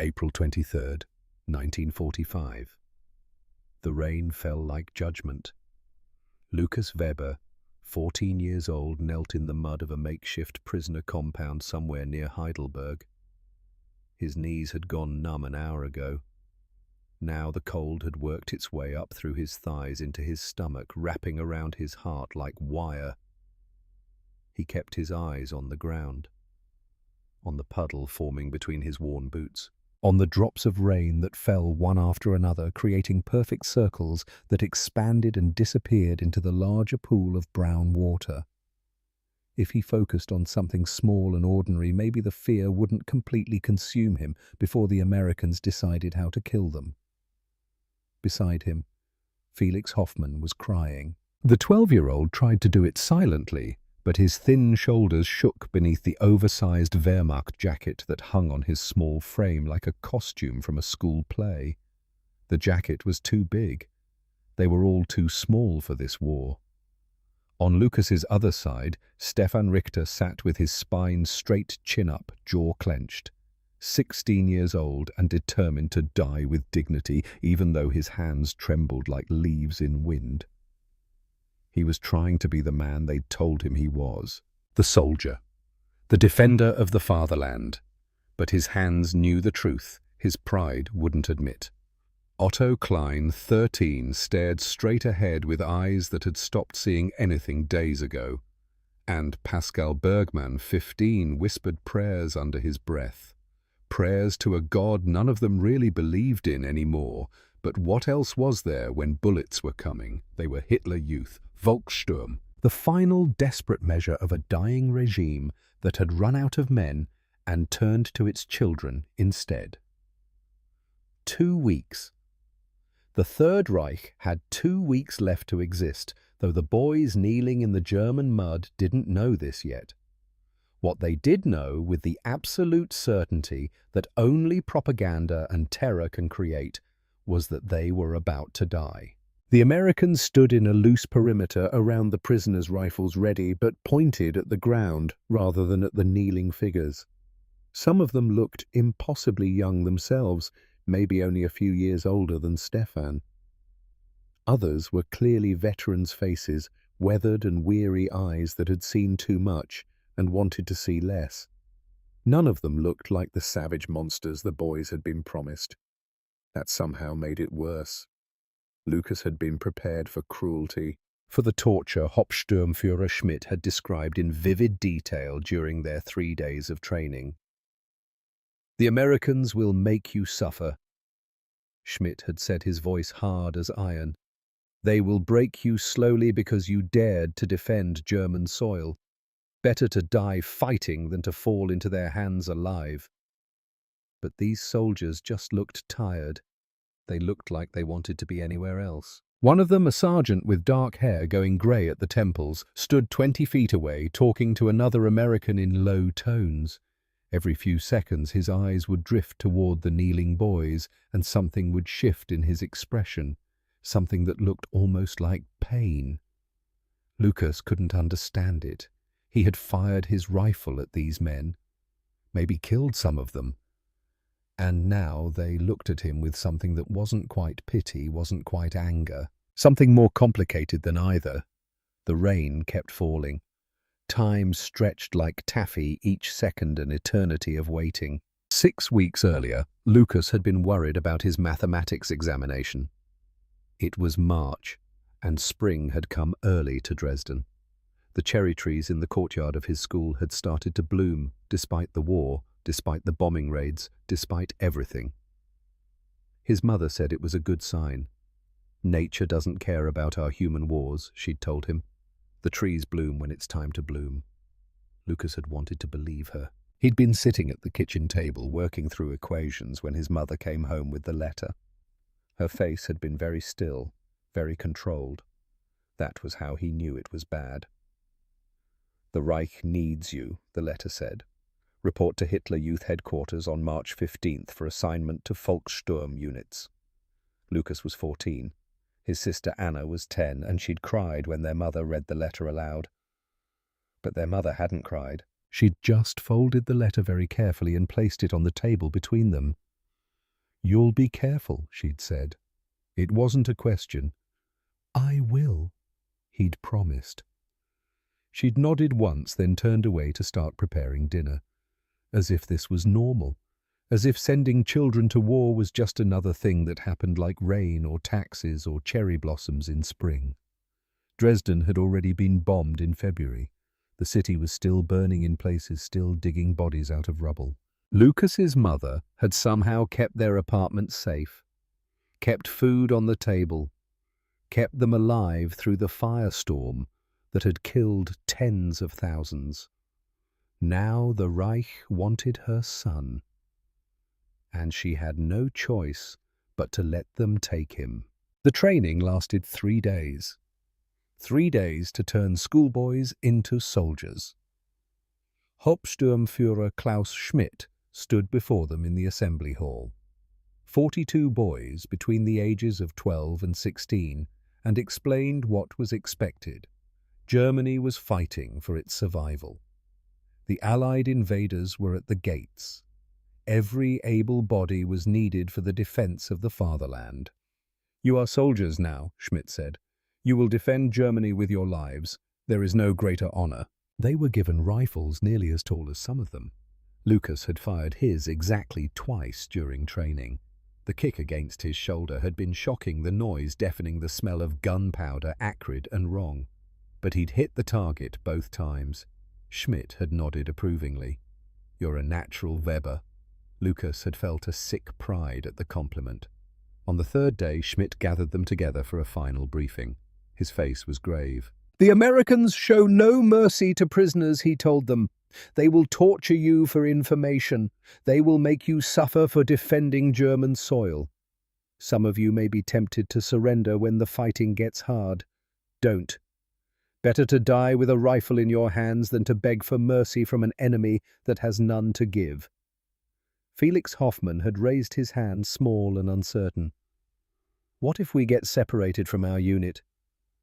April 23rd, 1945. The rain fell like judgment. Lucas Weber, 14 years old, knelt in the mud of a makeshift prisoner compound somewhere near Heidelberg. His knees had gone numb an hour ago. Now the cold had worked its way up through his thighs into his stomach, wrapping around his heart like wire. He kept his eyes on the ground, on the puddle forming between his worn boots, on the drops of rain that fell one after another, creating perfect circles that expanded and disappeared into the larger pool of brown water. If he focused on something small and ordinary, maybe the fear wouldn't completely consume him before the Americans decided how to kill them. Beside him, Felix Hoffmann was crying. The 12-year-old tried to do it silently, but his thin shoulders shook beneath the oversized Wehrmacht jacket that hung on his small frame like a costume from a school play. The jacket was too big. They were all too small for this war. On Lucas's other side, Stefan Richter sat with his spine straight, chin up, jaw clenched. 16 years old and determined to die with dignity, even though his hands trembled like leaves in wind. He was trying to be the man they'd told him he was. The soldier. The defender of the fatherland. But his hands knew the truth his pride wouldn't admit. Otto Klein, 13, stared straight ahead with eyes that had stopped seeing anything days ago. And Pascal Bergman, 15, whispered prayers under his breath. Prayers to a god none of them really believed in anymore. But what else was there when bullets were coming? They were Hitler Youth, Volkssturm, the final desperate measure of a dying regime that had run out of men and turned to its children instead. 2 weeks. The Third Reich had 2 weeks left to exist, though the boys kneeling in the German mud didn't know this yet. What they did know with the absolute certainty that only propaganda and terror can create was that they were about to die. The Americans stood in a loose perimeter around the prisoners' rifles ready, but pointed at the ground rather than at the kneeling figures. Some of them looked impossibly young themselves, maybe only a few years older than Stefan. Others were clearly veterans' faces, weathered and weary eyes that had seen too much and wanted to see less. None of them looked like the savage monsters the boys had been promised. That somehow made it worse. Lucas had been prepared for cruelty, for the torture Hauptsturmführer Schmidt had described in vivid detail during their 3 days of training. "The Americans will make you suffer," Schmidt had said, his voice hard as iron. "They will break you slowly because you dared to defend German soil. Better to die fighting than to fall into their hands alive." But these soldiers just looked tired. They looked like they wanted to be anywhere else. One of them, a sergeant with dark hair going grey at the temples, stood 20 feet away, talking to another American in low tones. Every few seconds his eyes would drift toward the kneeling boys, and something would shift in his expression, something that looked almost like pain. Lucas couldn't understand it. He had fired his rifle at these men, maybe killed some of them. And now they looked at him with something that wasn't quite pity, wasn't quite anger, something more complicated than either. The rain kept falling. Time stretched like taffy, each second an eternity of waiting. 6 weeks earlier, Lucas had been worried about his mathematics examination. It was March, and spring had come early to Dresden. The cherry trees in the courtyard of his school had started to bloom, despite the war, despite the bombing raids, despite everything. His mother said it was a good sign. "Nature doesn't care about our human wars," she'd told him. "The trees bloom when it's time to bloom." Lucas had wanted to believe her. He'd been sitting at the kitchen table working through equations when his mother came home with the letter. Her face had been very still, very controlled. That was how he knew it was bad. "The Reich needs you," the letter said. "Report to Hitler Youth Headquarters on March 15th for assignment to Volkssturm units." Lucas was 14. His sister Anna was 10, and she'd cried when their mother read the letter aloud. But their mother hadn't cried. She'd just folded the letter very carefully and placed it on the table between them. "You'll be careful," she'd said. It wasn't a question. "I will," he'd promised. She'd nodded once, then turned away to start preparing dinner, as if this was normal, as if sending children to war was just another thing that happened like rain or taxes or cherry blossoms in spring. Dresden had already been bombed in February. The city was still burning in places, still digging bodies out of rubble. Lucas's mother had somehow kept their apartment safe, kept food on the table, kept them alive through the firestorm that had killed tens of thousands. Now the Reich wanted her son, and she had no choice but to let them take him. The training lasted 3 days. 3 days to turn schoolboys into soldiers. Hauptsturmführer Klaus Schmidt stood before them in the assembly hall. 42 boys between the ages of 12 and 16, and explained what was expected. Germany was fighting for its survival. The Allied invaders were at the gates. Every able body was needed for the defense of the fatherland. "You are soldiers now," Schmidt said. "You will defend Germany with your lives. There is no greater honor." They were given rifles nearly as tall as some of them. Lucas had fired his exactly twice during training. The kick against his shoulder had been shocking, the noise deafening, the smell of gunpowder acrid and wrong. But he'd hit the target both times. Schmidt had nodded approvingly. "You're a natural Weber." Lucas had felt a sick pride at the compliment. On the third day, Schmidt gathered them together for a final briefing. His face was grave. "The Americans show no mercy to prisoners," he told them. "They will torture you for information. They will make you suffer for defending German soil. Some of you may be tempted to surrender when the fighting gets hard. Don't. Better to die with a rifle in your hands than to beg for mercy from an enemy that has none to give." Felix Hoffmann had raised his hand, small and uncertain. "What if we get separated from our unit?"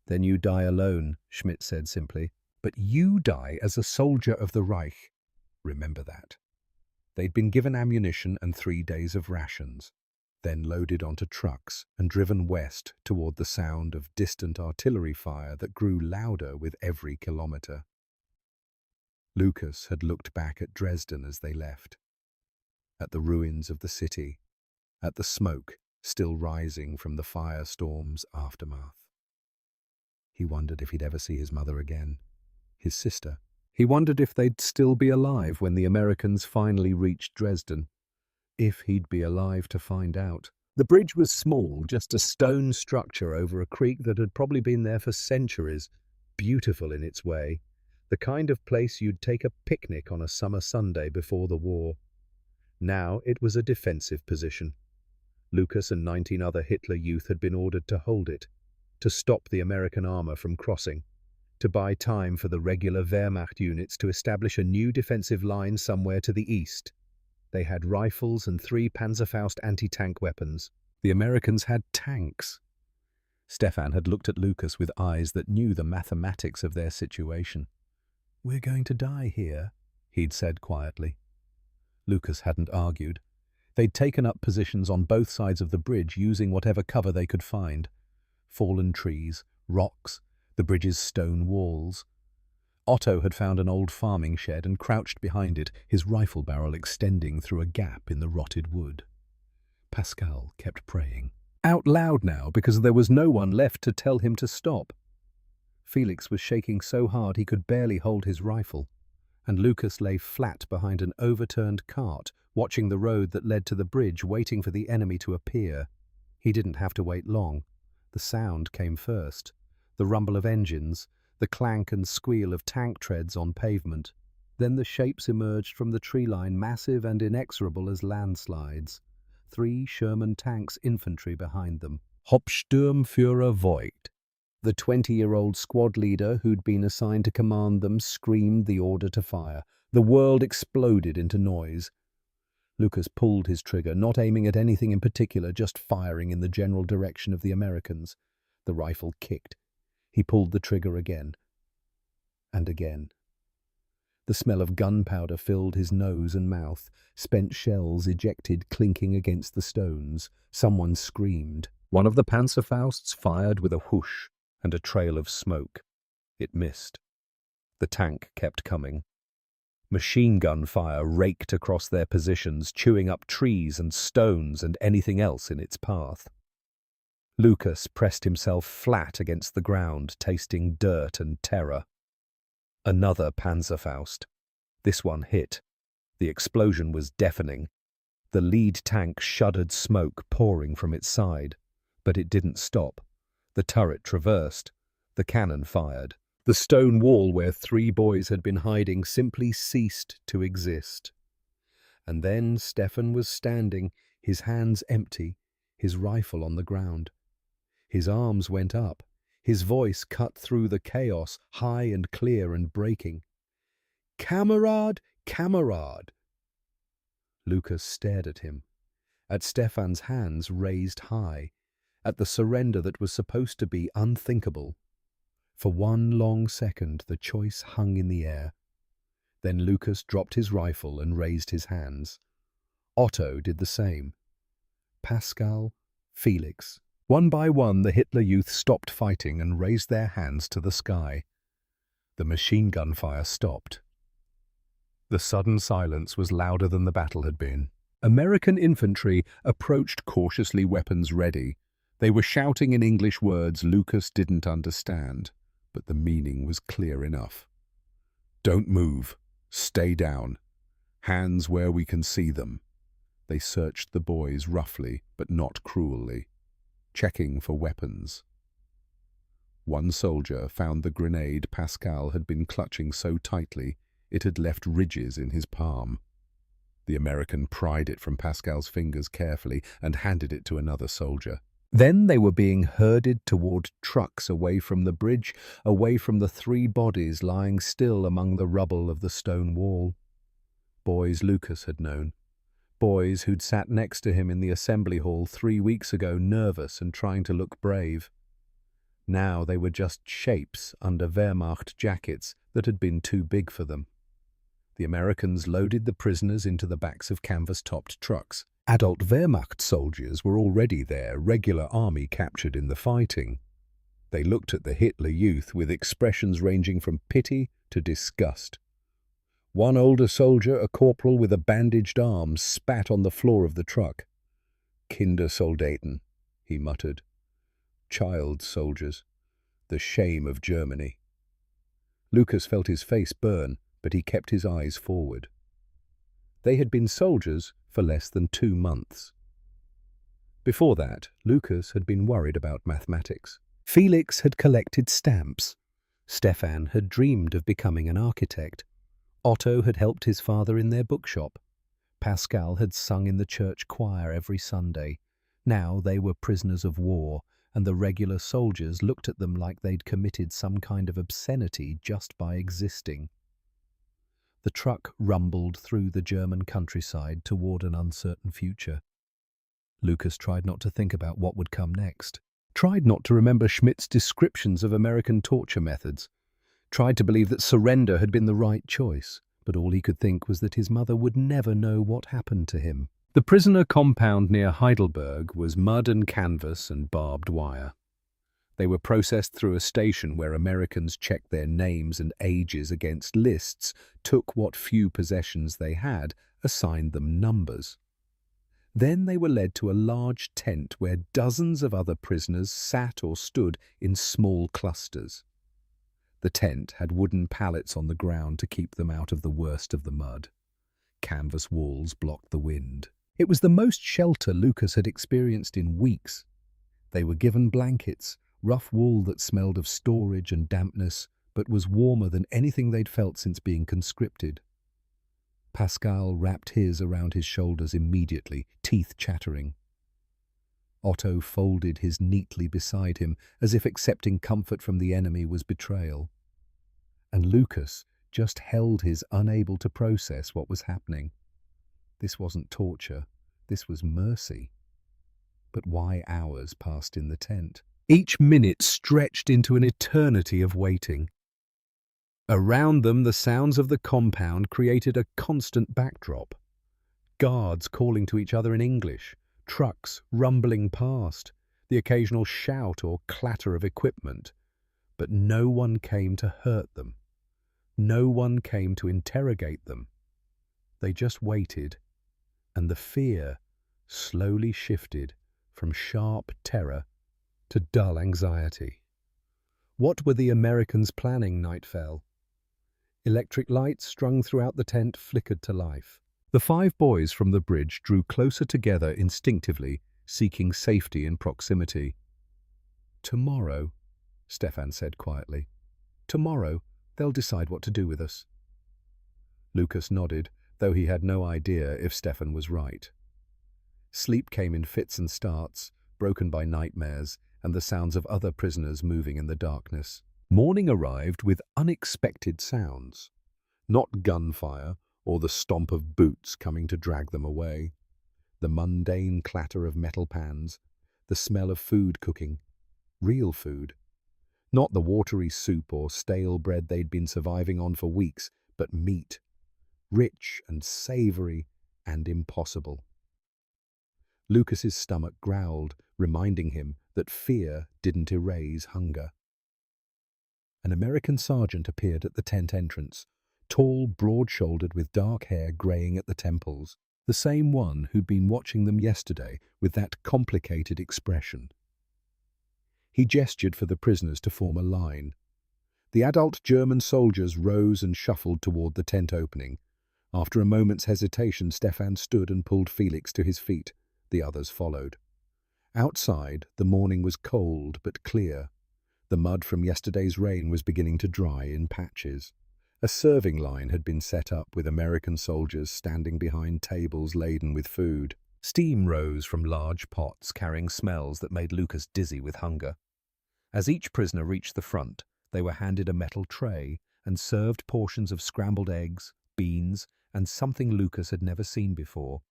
"Then you die alone," Schmidt said simply. "But you die as a soldier of the Reich. Remember that." They'd been given ammunition and 3 days of rations, then loaded onto trucks and driven west toward the sound of distant artillery fire that grew louder with every kilometer. Lucas had looked back at Dresden as they left, at the ruins of the city, at the smoke still rising from the firestorm's aftermath. He wondered if he'd ever see his mother again, his sister. He wondered if they'd still be alive when the Americans finally reached Dresden. If he'd be alive to find out. The bridge was small, just a stone structure over a creek that had probably been there for centuries, beautiful in its way, the kind of place you'd take a picnic on a summer Sunday before the war. Now it was a defensive position. Lucas and 19 other Hitler youth had been ordered to hold it, to stop the American armor from crossing, to buy time for the regular Wehrmacht units to establish a new defensive line somewhere to the east. They had rifles and 3 Panzerfaust anti-tank weapons. The Americans had tanks. Stefan had looked at Lucas with eyes that knew the mathematics of their situation. "We're going to die here," he'd said quietly. Lucas hadn't argued. They'd taken up positions on both sides of the bridge, using whatever cover they could find. Fallen trees, rocks, the bridge's stone walls. Otto had found an old farming shed and crouched behind it, his rifle barrel extending through a gap in the rotted wood. Pascal kept praying. Out loud now, because there was no one left to tell him to stop. Felix was shaking so hard he could barely hold his rifle, and Lucas lay flat behind an overturned cart, watching the road that led to the bridge, waiting for the enemy to appear. He didn't have to wait long. The sound came first. The rumble of engines, the clank and squeal of tank treads on pavement. Then the shapes emerged from the tree line, massive and inexorable as landslides. 3 Sherman tanks infantry behind them. Hauptsturmführer Voigt, the 20-year-old squad leader who'd been assigned to command them, screamed the order to fire. The world exploded into noise. Lucas pulled his trigger, not aiming at anything in particular, just firing in the general direction of the Americans. The rifle kicked. He pulled the trigger again. And again. The smell of gunpowder filled his nose and mouth, spent shells ejected clinking against the stones. Someone screamed. One of the Panzerfausts fired with a whoosh and a trail of smoke. It missed. The tank kept coming. Machine gun fire raked across their positions, chewing up trees and stones and anything else in its path. Lucas pressed himself flat against the ground, tasting dirt and terror. Another Panzerfaust. This one hit. The explosion was deafening. The lead tank shuddered, smoke pouring from its side. But it didn't stop. The turret traversed. The cannon fired. The stone wall where 3 boys had been hiding simply ceased to exist. And then Stefan was standing, his hands empty, his rifle on the ground. His arms went up. His voice cut through the chaos, high and clear and breaking. "Kamerad, Kamerad!" Lucas stared at him, at Stefan's hands raised high, at the surrender that was supposed to be unthinkable. For one long second the choice hung in the air. Then Lucas dropped his rifle and raised his hands. Otto did the same. Pascal, Felix. One by one the Hitler Youth stopped fighting and raised their hands to the sky. The machine gun fire stopped. The sudden silence was louder than the battle had been. American infantry approached cautiously, weapons ready. They were shouting in English words Lucas didn't understand, but the meaning was clear enough. "Don't move. Stay down. Hands where we can see them." They searched the boys roughly, but not cruelly, checking for weapons. One soldier found the grenade Pascal had been clutching so tightly it had left ridges in his palm. The American pried it from Pascal's fingers carefully and handed it to another soldier. Then they were being herded toward trucks away from the bridge, away from the 3 bodies lying still among the rubble of the stone wall. Boys Lucas had known. Boys who'd sat next to him in the assembly hall 3 weeks ago, nervous and trying to look brave. Now they were just shapes under Wehrmacht jackets that had been too big for them. The Americans loaded the prisoners into the backs of canvas-topped trucks. Adult Wehrmacht soldiers were already there, regular army captured in the fighting. They looked at the Hitler Youth with expressions ranging from pity to disgust. One older soldier, a corporal with a bandaged arm, spat on the floor of the truck. "Kindersoldaten," he muttered. "Child soldiers. The shame of Germany." Lucas felt his face burn, but he kept his eyes forward. They had been soldiers for less than 2 months. Before that, Lucas had been worried about mathematics. Felix had collected stamps. Stefan had dreamed of becoming an architect. Otto had helped his father in their bookshop. Pascal had sung in the church choir every Sunday. Now they were prisoners of war, and the regular soldiers looked at them like they'd committed some kind of obscenity just by existing. The truck rumbled through the German countryside toward an uncertain future. Lucas tried not to think about what would come next, tried not to remember Schmidt's descriptions of American torture methods, tried to believe that surrender had been the right choice, but all he could think was that his mother would never know what happened to him. The prisoner compound near Heidelberg was mud and canvas and barbed wire. They were processed through a station where Americans checked their names and ages against lists, took what few possessions they had, assigned them numbers. Then they were led to a large tent where dozens of other prisoners sat or stood in small clusters. The tent had wooden pallets on the ground to keep them out of the worst of the mud. Canvas walls blocked the wind. It was the most shelter Lucas had experienced in weeks. They were given blankets, rough wool that smelled of storage and dampness, but was warmer than anything they'd felt since being conscripted. Pascal wrapped his around his shoulders immediately, teeth chattering. Otto folded his neatly beside him, as if accepting comfort from the enemy was betrayal. And Lucas just held his, unable to process what was happening. This wasn't torture, this was mercy. But why hours passed in the tent? Each minute stretched into an eternity of waiting. Around them, the sounds of the compound created a constant backdrop. Guards calling to each other in English, trucks rumbling past, the occasional shout or clatter of equipment. But no one came to hurt them. No one came to interrogate them. They just waited, and the fear slowly shifted from sharp terror to dull anxiety. What were the Americans planning? Night fell. Electric lights strung throughout the tent flickered to life. The 5 boys from the bridge drew closer together instinctively, seeking safety in proximity. "Tomorrow," Stefan said quietly. "Tomorrow, they'll decide what to do with us." Lucas nodded, though he had no idea if Stefan was right. Sleep came in fits and starts, broken by nightmares and the sounds of other prisoners moving in the darkness. Morning arrived with unexpected sounds, not gunfire or the stomp of boots coming to drag them away. The mundane clatter of metal pans, the smell of food cooking, real food. Not the watery soup or stale bread they'd been surviving on for weeks, but meat, rich and savory and impossible. Lucas's stomach growled, reminding him that fear didn't erase hunger. An American sergeant appeared at the tent entrance, tall, broad-shouldered with dark hair greying at the temples, the same one who'd been watching them yesterday with that complicated expression. He gestured for the prisoners to form a line. The adult German soldiers rose and shuffled toward the tent opening. After a moment's hesitation, Stefan stood and pulled Felix to his feet. The others followed. Outside, the morning was cold but clear. The mud from yesterday's rain was beginning to dry in patches. A serving line had been set up with American soldiers standing behind tables laden with food. Steam rose from large pots carrying smells that made Lucas dizzy with hunger. As each prisoner reached the front, they were handed a metal tray and served portions of scrambled eggs, beans, and something Lucas had never seen before.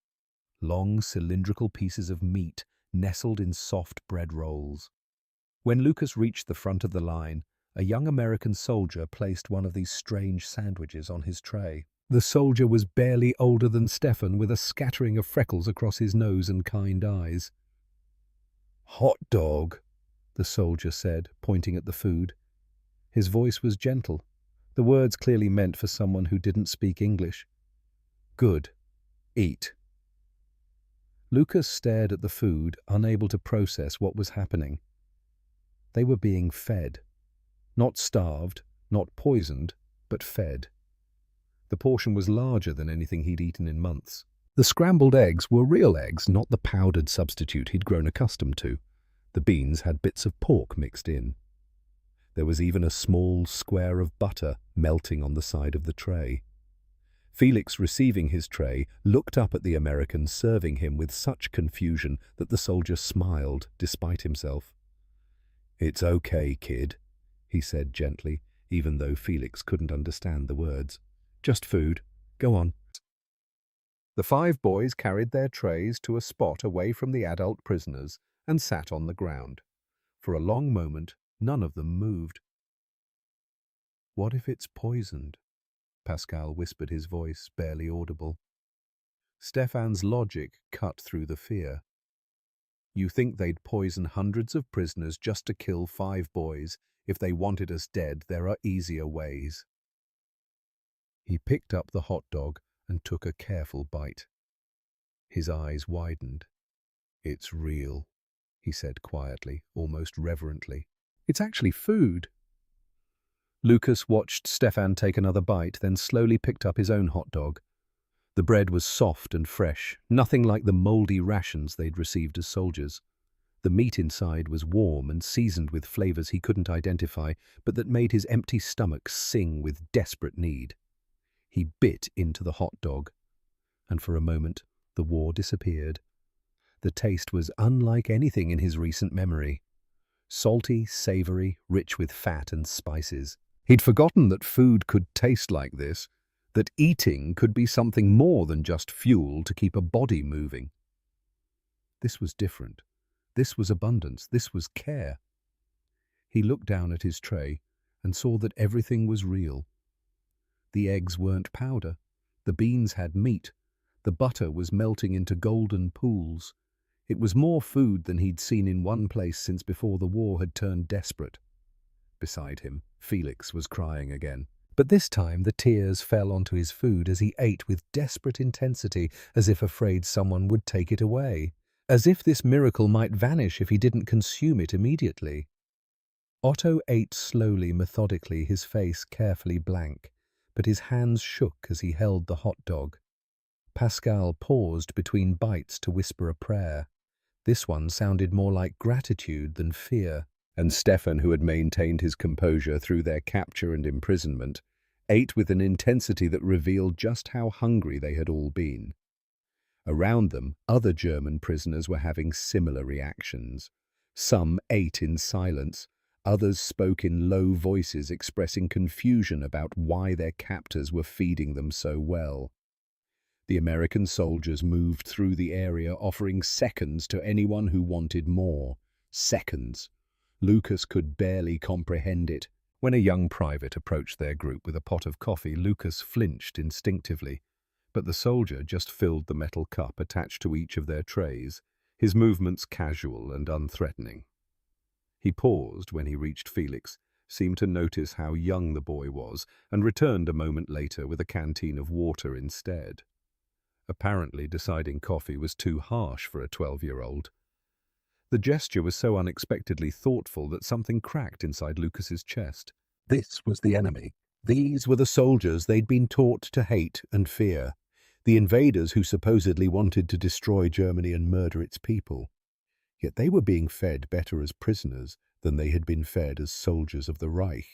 Long cylindrical pieces of meat nestled in soft bread rolls. When Lucas reached the front of the line, a young American soldier placed one of these strange sandwiches on his tray. The soldier was barely older than Stefan, with a scattering of freckles across his nose and kind eyes. "Hot dog," the soldier said, pointing at the food. His voice was gentle, the words clearly meant for someone who didn't speak English. "Good. Eat." Lucas stared at the food, unable to process what was happening. They were being fed. Not starved, not poisoned, but fed. The portion was larger than anything he'd eaten in months. The scrambled eggs were real eggs, not the powdered substitute he'd grown accustomed to. The beans had bits of pork mixed in. There was even a small square of butter melting on the side of the tray. Felix, receiving his tray, looked up at the American serving him with such confusion that the soldier smiled despite himself. "It's okay, kid," he said gently, even though Felix couldn't understand the words. "Just food. Go on." The 5 boys carried their trays to a spot away from the adult prisoners and sat on the ground. For a long moment, none of them moved. "What if it's poisoned?" Pascal whispered, his voice barely audible. Stefan's logic cut through the fear. "You think they'd poison hundreds of prisoners just to kill 5 boys? If they wanted us dead, there are easier ways." He picked up the hot dog and took a careful bite. His eyes widened. "It's real," he said quietly, almost reverently. "It's actually food." Lucas watched Stefan take another bite, then slowly picked up his own hot dog. The bread was soft and fresh, nothing like the mouldy rations they'd received as soldiers. The meat inside was warm and seasoned with flavors he couldn't identify, but that made his empty stomach sing with desperate need. He bit into the hot dog, and for a moment the war disappeared. The taste was unlike anything in his recent memory. Salty, savory, rich with fat and spices. He'd forgotten that food could taste like this, that eating could be something more than just fuel to keep a body moving. This was different. This was abundance. This was care. He looked down at his tray and saw that everything was real. The eggs weren't powder. The beans had meat. The butter was melting into golden pools. It was more food than he'd seen in one place since before the war had turned desperate. Beside him, Felix was crying again. But this time the tears fell onto his food as he ate with desperate intensity, as if afraid someone would take it away, as if this miracle might vanish if he didn't consume it immediately. Otto ate slowly, methodically, his face carefully blank, but his hands shook as he held the hot dog. Pascal paused between bites to whisper a prayer. This one sounded more like gratitude than fear. And Stefan, who had maintained his composure through their capture and imprisonment, ate with an intensity that revealed just how hungry they had all been. Around them, other German prisoners were having similar reactions. Some ate in silence, others spoke in low voices expressing confusion about why their captors were feeding them so well. The American soldiers moved through the area, offering seconds to anyone who wanted more. Seconds. Lucas could barely comprehend it. When a young private approached their group with a pot of coffee, Lucas flinched instinctively, but the soldier just filled the metal cup attached to each of their trays, his movements casual and unthreatening. He paused when he reached Felix, seemed to notice how young the boy was, and returned a moment later with a canteen of water instead. Apparently deciding coffee was too harsh for a 12-year-old. The gesture was so unexpectedly thoughtful that something cracked inside Lucas's chest. This was the enemy. These were the soldiers they'd been taught to hate and fear, the invaders who supposedly wanted to destroy Germany and murder its people. Yet they were being fed better as prisoners than they had been fed as soldiers of the Reich.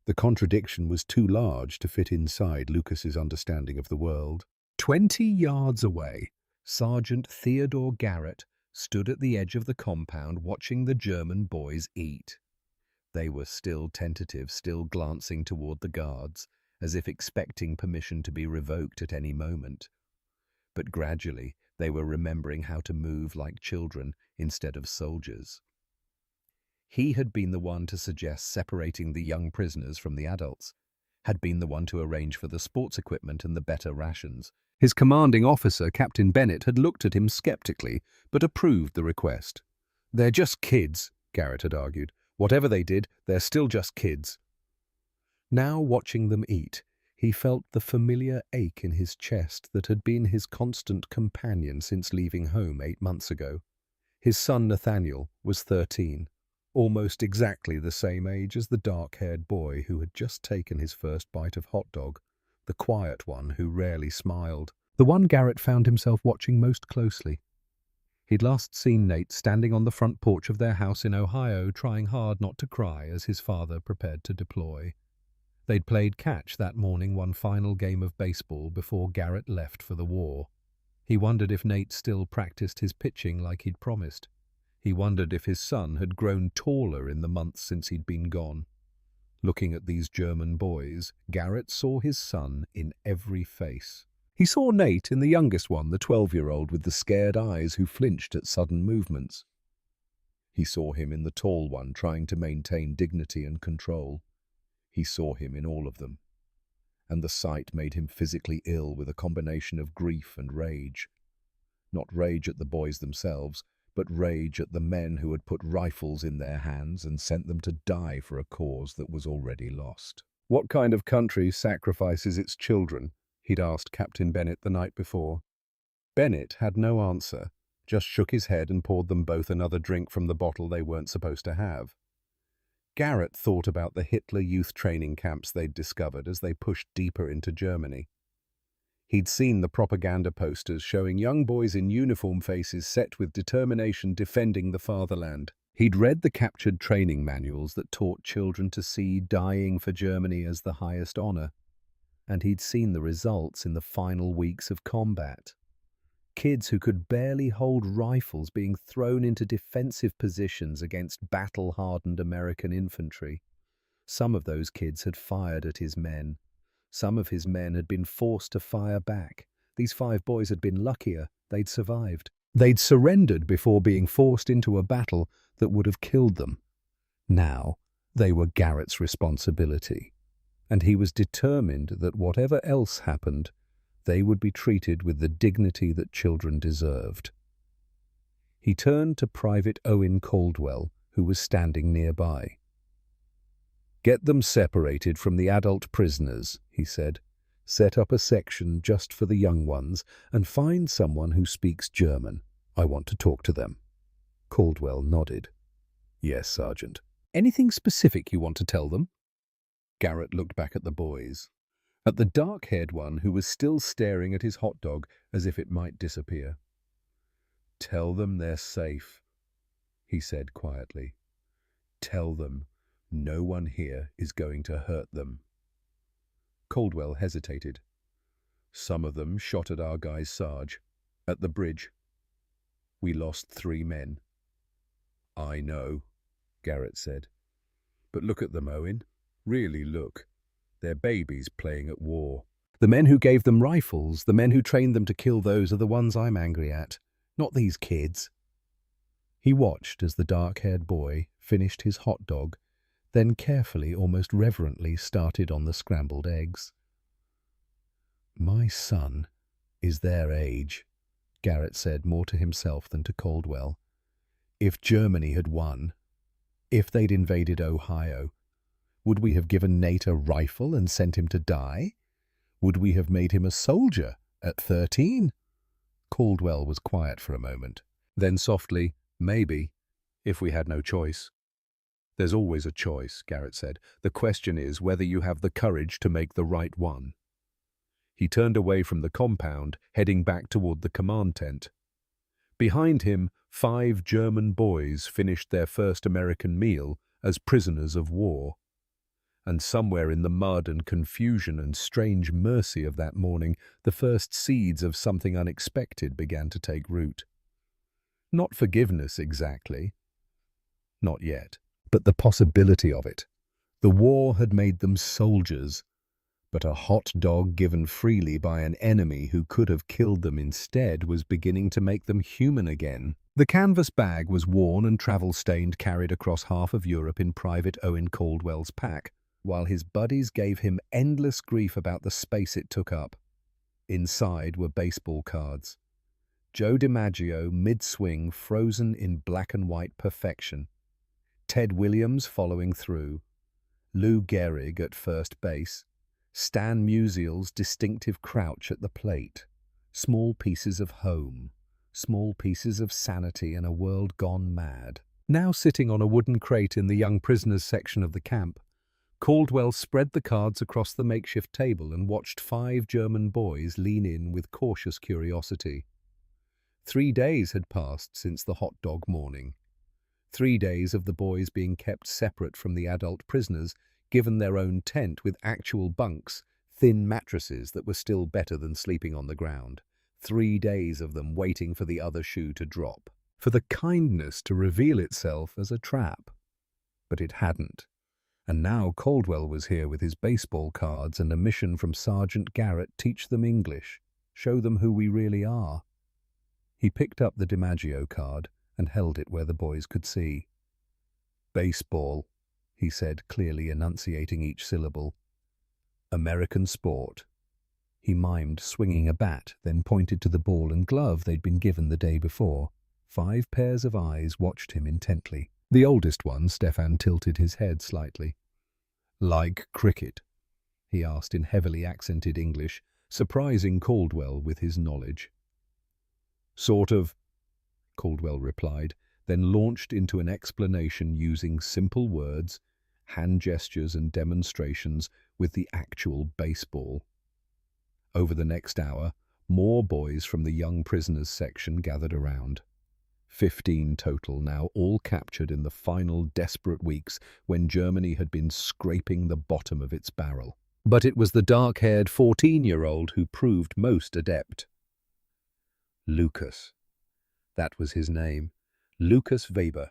The contradiction was too large to fit inside Lucas's understanding of the world. 20 yards away, Sergeant Theodore Garrett stood at the edge of the compound watching the German boys eat. They were still tentative, still glancing toward the guards, as if expecting permission to be revoked at any moment. But gradually, they were remembering how to move like children instead of soldiers. He had been the one to suggest separating the young prisoners from the adults, had been the one to arrange for the sports equipment and the better rations. His commanding officer, Captain Bennett, had looked at him skeptically, but approved the request. "They're just kids," Garrett had argued. "Whatever they did, they're still just kids." Now, watching them eat, he felt the familiar ache in his chest that had been his constant companion since leaving home 8 months ago. His son Nathaniel was 13, almost exactly the same age as the dark-haired boy who had just taken his first bite of hot dog, the quiet one who rarely smiled, the one Garrett found himself watching most closely. He'd last seen Nate standing on the front porch of their house in Ohio, trying hard not to cry as his father prepared to deploy. They'd played catch that morning, one final game of baseball before Garrett left for the war. He wondered if Nate still practiced his pitching like he'd promised. He wondered if his son had grown taller in the months since he'd been gone. Looking at these German boys, Garrett saw his son in every face. He saw Nate in the youngest one, the 12-year-old with the scared eyes who flinched at sudden movements. He saw him in the tall one trying to maintain dignity and control. He saw him in all of them. And the sight made him physically ill with a combination of grief and rage. Not rage at the boys themselves, but rage at the men who had put rifles in their hands and sent them to die for a cause that was already lost. "What kind of country sacrifices its children?" he'd asked Captain Bennett the night before. Bennett had no answer, just shook his head and poured them both another drink from the bottle they weren't supposed to have. Garrett thought about the Hitler youth training camps they'd discovered as they pushed deeper into Germany. He'd seen the propaganda posters showing young boys in uniform faces set with determination defending the fatherland. He'd read the captured training manuals that taught children to see dying for Germany as the highest honor. And he'd seen the results in the final weeks of combat. Kids who could barely hold rifles being thrown into defensive positions against battle-hardened American infantry. Some of those kids had fired at his men. Some of his men had been forced to fire back. These 5 boys had been luckier. They'd survived. They'd surrendered before being forced into a battle that would have killed them. Now, they were Garrett's responsibility. and he was determined that whatever else happened, they would be treated with the dignity that children deserved. He turned to Private Owen Caldwell, who was standing nearby. "Get them separated from the adult prisoners," he said. "Set up a section just for the young ones, and find someone who speaks German. I want to talk to them." Caldwell nodded. "Yes, Sergeant." "Anything specific you want to tell them?" Garrett looked back at the boys, at the dark-haired one who was still staring at his hot dog as if it might disappear. "Tell them they're safe," he said quietly. "Tell them no one here is going to hurt them." Caldwell hesitated. "Some of them shot at our guy Sarge, at the bridge. We lost 3 men. "I know," Garrett said. "But look at them, Owen. Really look. They're babies playing at war." "The men who gave them rifles, the men who trained them to kill those are the ones I'm angry at, not these kids." He watched as the dark-haired boy finished his hot dog, then carefully, almost reverently, started on the scrambled eggs. "My son is their age," Garrett said more to himself than to Caldwell. "If Germany had won, if they'd invaded Ohio, would we have given Nate a rifle and sent him to die? Would we have made him a soldier at 13? Caldwell was quiet for a moment. Then softly, "Maybe, if we had no choice." "There's always a choice," Garrett said. "The question is whether you have the courage to make the right one." He turned away from the compound, heading back toward the command tent. Behind him, 5 German boys finished their first American meal as prisoners of war. And somewhere in the mud and confusion and strange mercy of that morning, the first seeds of something unexpected began to take root. Not forgiveness exactly. Not yet. But the possibility of it. The war had made them soldiers, but a hot dog given freely by an enemy who could have killed them instead was beginning to make them human again. The canvas bag was worn and travel-stained, carried across half of Europe in Private Owen Caldwell's pack, while his buddies gave him endless grief about the space it took up. Inside were baseball cards. Joe DiMaggio mid-swing, frozen in black and white perfection. Ted Williams following through. Lou Gehrig at first base. Stan Musial's distinctive crouch at the plate. Small pieces of home. Small pieces of sanity in a world gone mad. Now sitting on a wooden crate in the young prisoners section of the camp, Caldwell spread the cards across the makeshift table and watched 5 German boys lean in with cautious curiosity. 3 days had passed since the hot dog morning. 3 days of the boys being kept separate from the adult prisoners, given their own tent with actual bunks, thin mattresses that were still better than sleeping on the ground. 3 days of them waiting for the other shoe to drop, for the kindness to reveal itself as a trap. But it hadn't. And now Caldwell was here with his baseball cards and a mission from Sergeant Garrett: teach them English, show them who we really are. He picked up the DiMaggio card and held it where the boys could see. "Baseball," he said, clearly enunciating each syllable. "American sport." He mimed swinging a bat, then pointed to the ball and glove they'd been given the day before. 5 pairs of eyes watched him intently. The oldest one, Stefan, tilted his head slightly. "Like cricket?" he asked in heavily accented English, surprising Caldwell with his knowledge. "Sort of," Caldwell replied, then launched into an explanation using simple words, hand gestures and demonstrations with the actual baseball. Over the next hour, more boys from the young prisoners section gathered around. 15 total now, all captured in the final desperate weeks when Germany had been scraping the bottom of its barrel. But it was the dark-haired 14-year-old who proved most adept. Lucas. That was his name. Lucas Weber.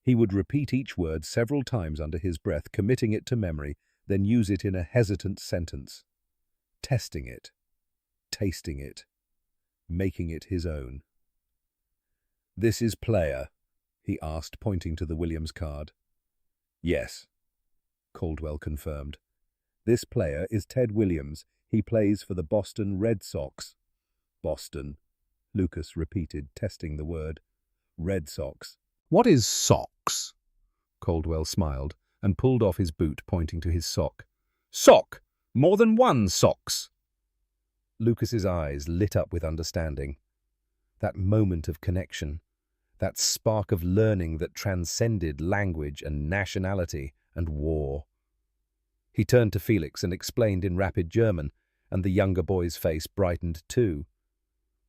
He would repeat each word several times under his breath, committing it to memory, then use it in a hesitant sentence. Testing it. Tasting it. Making it his own. "This is player?" he asked, pointing to the Williams card. "Yes," Caldwell confirmed. This player is Ted Williams. He plays for the Boston Red Sox. Boston, Lucas repeated, testing the word. Red Sox. What is socks? Caldwell smiled and pulled off his boot, pointing to his sock. Sock! More than one socks! Lucas's eyes lit up with understanding. That moment of connection, that spark of learning that transcended language and nationality and war. He turned to Felix and explained in rapid German, and the younger boy's face brightened too.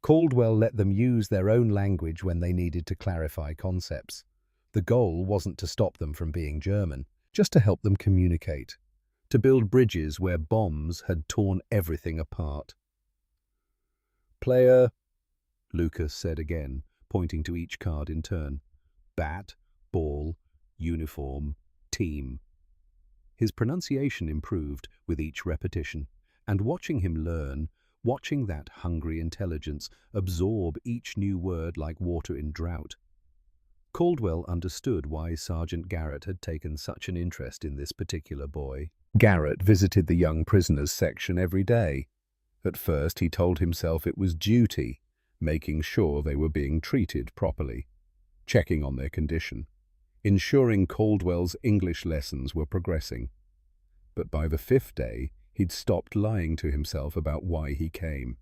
Caldwell let them use their own language when they needed to clarify concepts. The goal wasn't to stop them from being German, just to help them communicate, to build bridges where bombs had torn everything apart. Player, Lucas said again, pointing to each card in turn. Bat, ball, uniform, team. His pronunciation improved with each repetition, and watching him learn, watching that hungry intelligence absorb each new word like water in drought. Caldwell understood why Sergeant Garrett had taken such an interest in this particular boy. Garrett visited the young prisoners section every day. At first he told himself it was duty, making sure they were being treated properly, checking on their condition, ensuring Caldwell's English lessons were progressing. But by the 5th day, he'd stopped lying to himself about why he came.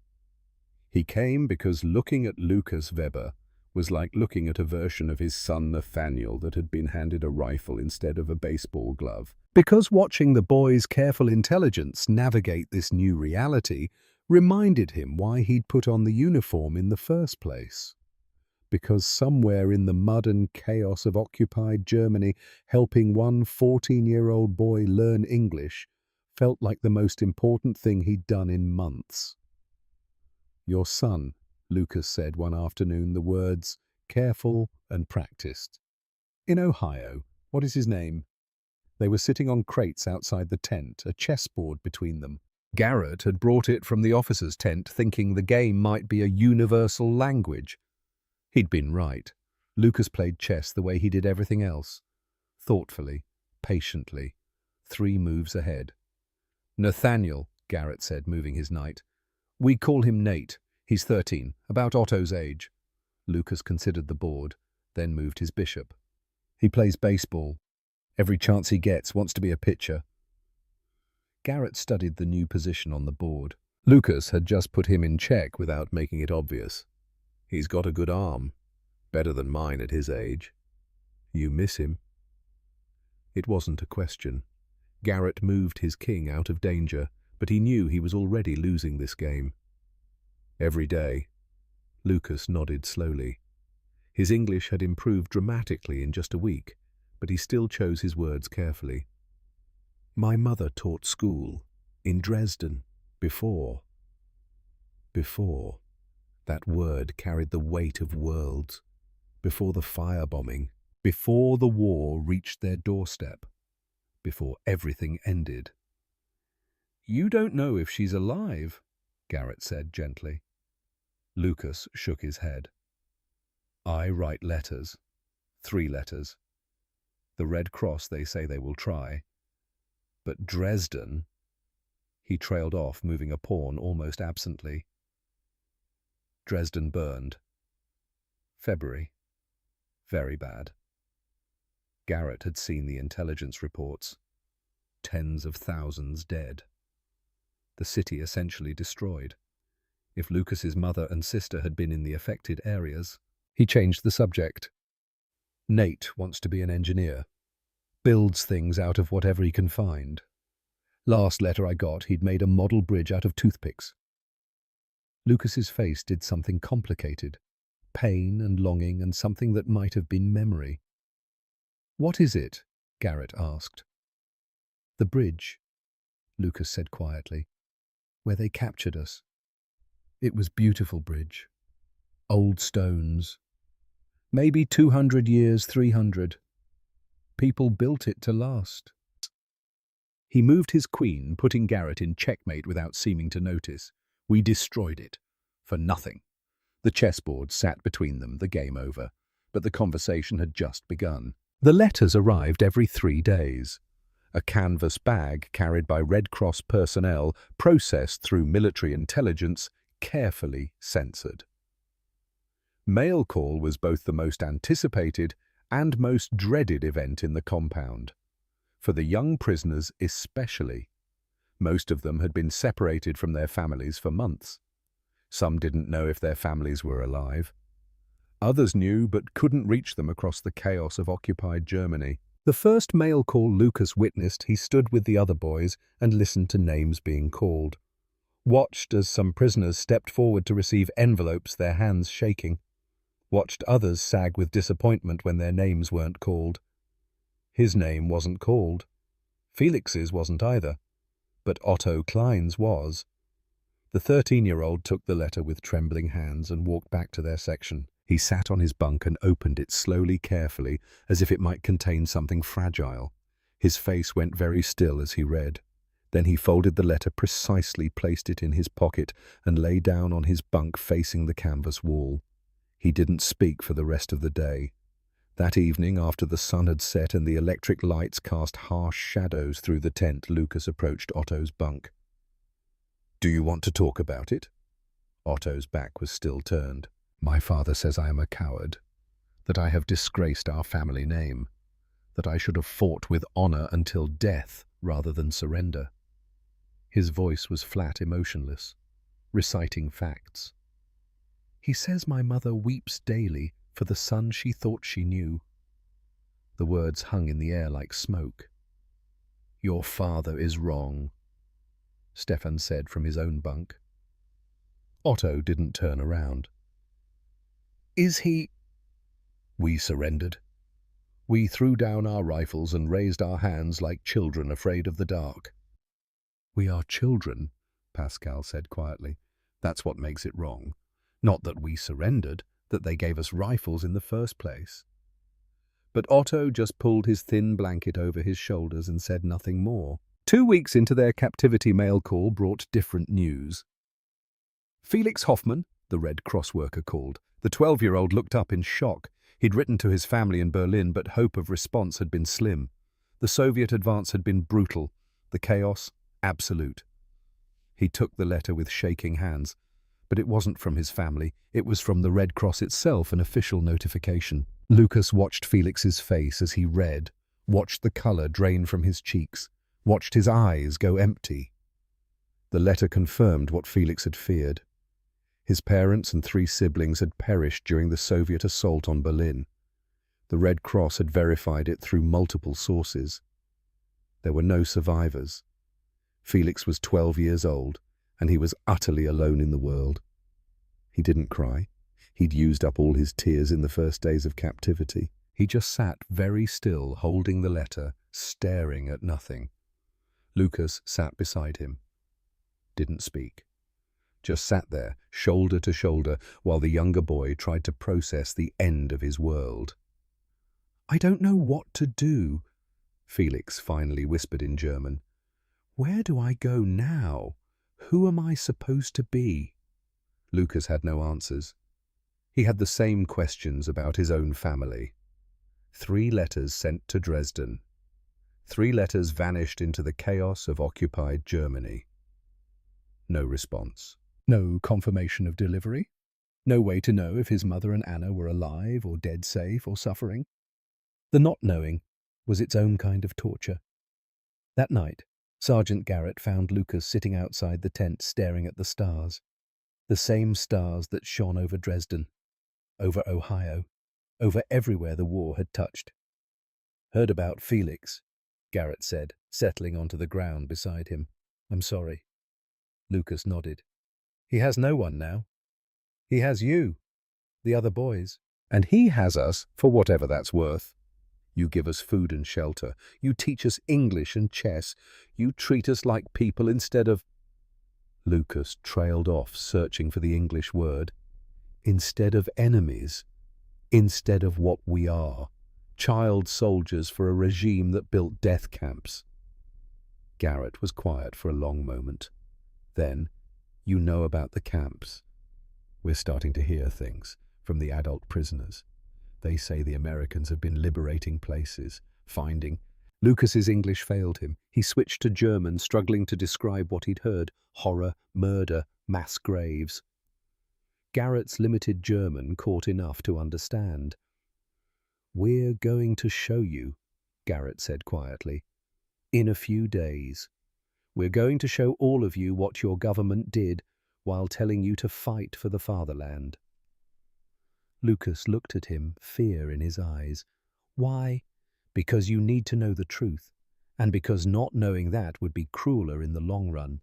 He came because looking at Lucas Weber was like looking at a version of his son Nathaniel that had been handed a rifle instead of a baseball glove. Because watching the boy's careful intelligence navigate this new reality reminded him why he'd put on the uniform in the first place. Because somewhere in the mud and chaos of occupied Germany, helping one 14-year-old boy learn English felt like the most important thing he'd done in months. Your son, Lucas said one afternoon, the words careful and practiced. In Ohio. What is his name? They were sitting on crates outside the tent, a chessboard between them. Garrett had brought it from the officer's tent, thinking the game might be a universal language. He'd been right. Lucas played chess the way he did everything else. Thoughtfully, patiently, 3 moves ahead. Nathaniel, Garrett said, moving his knight. We call him Nate. He's 13, about Otto's age. Lucas considered the board, then moved his bishop. He plays baseball. Every chance he gets wants to be a pitcher. Garrett studied the new position on the board. Lucas had just put him in check without making it obvious. He's got a good arm, better than mine at his age. You miss him? It wasn't a question. Garrett moved his king out of danger, but he knew he was already losing this game. Every day. Lucas nodded slowly. His English had improved dramatically in just a week, but he still chose his words carefully. My mother taught school, in Dresden, before. Before. That word carried the weight of worlds. Before the firebombing, before the war reached their doorstep, before everything ended. You don't know if she's alive, Garrett said gently. Lucas shook his head. I write letters. 3 letters. The Red Cross, they say they will try. But Dresden... He trailed off, moving a pawn almost absently. Dresden burned. February. Very bad. Garrett had seen the intelligence reports. Tens of thousands dead. The city essentially destroyed. If Lucas's mother and sister had been in the affected areas, he changed the subject. Nate wants to be an engineer. Builds things out of whatever he can find. Last letter I got, he'd made a model bridge out of toothpicks. Lucas's face did something complicated. Pain and longing and something that might have been memory. What is it? Garrett asked. The bridge, Lucas said quietly, where they captured us. It was beautiful bridge. Old stones. Maybe 200 years, 300. People built it to last. He moved his queen, putting Garrett in checkmate without seeming to notice. We destroyed it. For nothing. The chessboard sat between them, the game over. But the conversation had just begun. The letters arrived every 3 days. a canvas bag carried by Red Cross personnel, processed through military intelligence, carefully censored. Mail call was both the most anticipated and most dreaded event in the compound. For the young prisoners especially. Most of them had been separated from their families for months. Some didn't know if their families were alive. Others knew but couldn't reach them across the chaos of occupied Germany. The first mail call Lucas witnessed, he stood with the other boys and listened to names being called. Watched as some prisoners stepped forward to receive envelopes, their hands shaking. Watched others sag with disappointment when their names weren't called. His name wasn't called. Felix's wasn't either. But Otto Klein's was. The 13-year-old took the letter with trembling hands and walked back to their section. He sat on his bunk and opened it slowly, carefully, as if it might contain something fragile. His face went very still as he read. Then he folded the letter precisely, placed it in his pocket, and lay down on his bunk facing the canvas wall. He didn't speak for the rest of the day. That evening, after the sun had set and the electric lights cast harsh shadows through the tent, Lucas approached Otto's bunk. "Do you want to talk about it?" Otto's back was still turned. "My father says I am a coward, that I have disgraced our family name, that I should have fought with honor until death rather than surrender." His voice was flat, emotionless, reciting facts. "He says my mother weeps daily for the son she thought she knew." The words hung in the air like smoke. "Your father is wrong," Stefan said from his own bunk. Otto didn't turn around. "Is he—" "We surrendered. We threw down our rifles and raised our hands like children afraid of the dark." "We are children," Pascal said quietly. "That's what makes it wrong. Not that we surrendered, that they gave us rifles in the first place." But Otto just pulled his thin blanket over his shoulders and said nothing more. 2 weeks into their captivity, mail call brought different news. "Felix Hoffmann," the Red Cross worker called. The 12-year-old looked up in shock. He'd written to his family in Berlin, but hope of response had been slim. The Soviet advance had been brutal, the chaos absolute. He took the letter with shaking hands. But it wasn't from his family. It was from the Red Cross itself, an official notification. Lucas watched Felix's face as he read, watched the color drain from his cheeks, watched his eyes go empty. The letter confirmed what Felix had feared. His parents and 3 siblings had perished during the Soviet assault on Berlin. The Red Cross had verified it through multiple sources. There were no survivors. Felix was 12 years old, and he was utterly alone in the world. He didn't cry. He'd used up all his tears in the first days of captivity. He just sat very still, holding the letter, staring at nothing. Lucas sat beside him. Didn't speak. Just sat there, shoulder to shoulder, while the younger boy tried to process the end of his world. "I don't know what to do," Felix finally whispered in German. "Where do I go now? Who am I supposed to be?" Lucas had no answers. He had the same questions about his own family. 3 letters sent to Dresden. 3 letters vanished into the chaos of occupied Germany. No response. No confirmation of delivery. No way to know if his mother and Anna were alive or dead safe or suffering. The not knowing was its own kind of torture. That night, Sergeant Garrett found Lucas sitting outside the tent staring at the stars. The same stars that shone over Dresden, over Ohio, over everywhere the war had touched. "Heard about Felix," Garrett said, settling onto the ground beside him. "I'm sorry." Lucas nodded. "He has no one now. He has you, the other boys. And he has us, for whatever that's worth. You give us food and shelter. You teach us English and chess. You treat us like people instead of—" Lucas trailed off, searching for the English word. "Instead of enemies. Instead of what we are. Child soldiers for a regime that built death camps." Garrett was quiet for a long moment. Then, "You know about the camps. We're starting to hear things from the adult prisoners. They say the Americans have been liberating places, finding—" Lucas's English failed him. He switched to German, struggling to describe what he'd heard: horror, murder, mass graves. Garrett's limited German caught enough to understand. "We're going to show you," Garrett said quietly. "In a few days. We're going to show all of you what your government did while telling you to fight for the fatherland." Lucas looked at him, fear in his eyes. "Why?" "Because you need to know the truth, and because not knowing that would be crueler in the long run."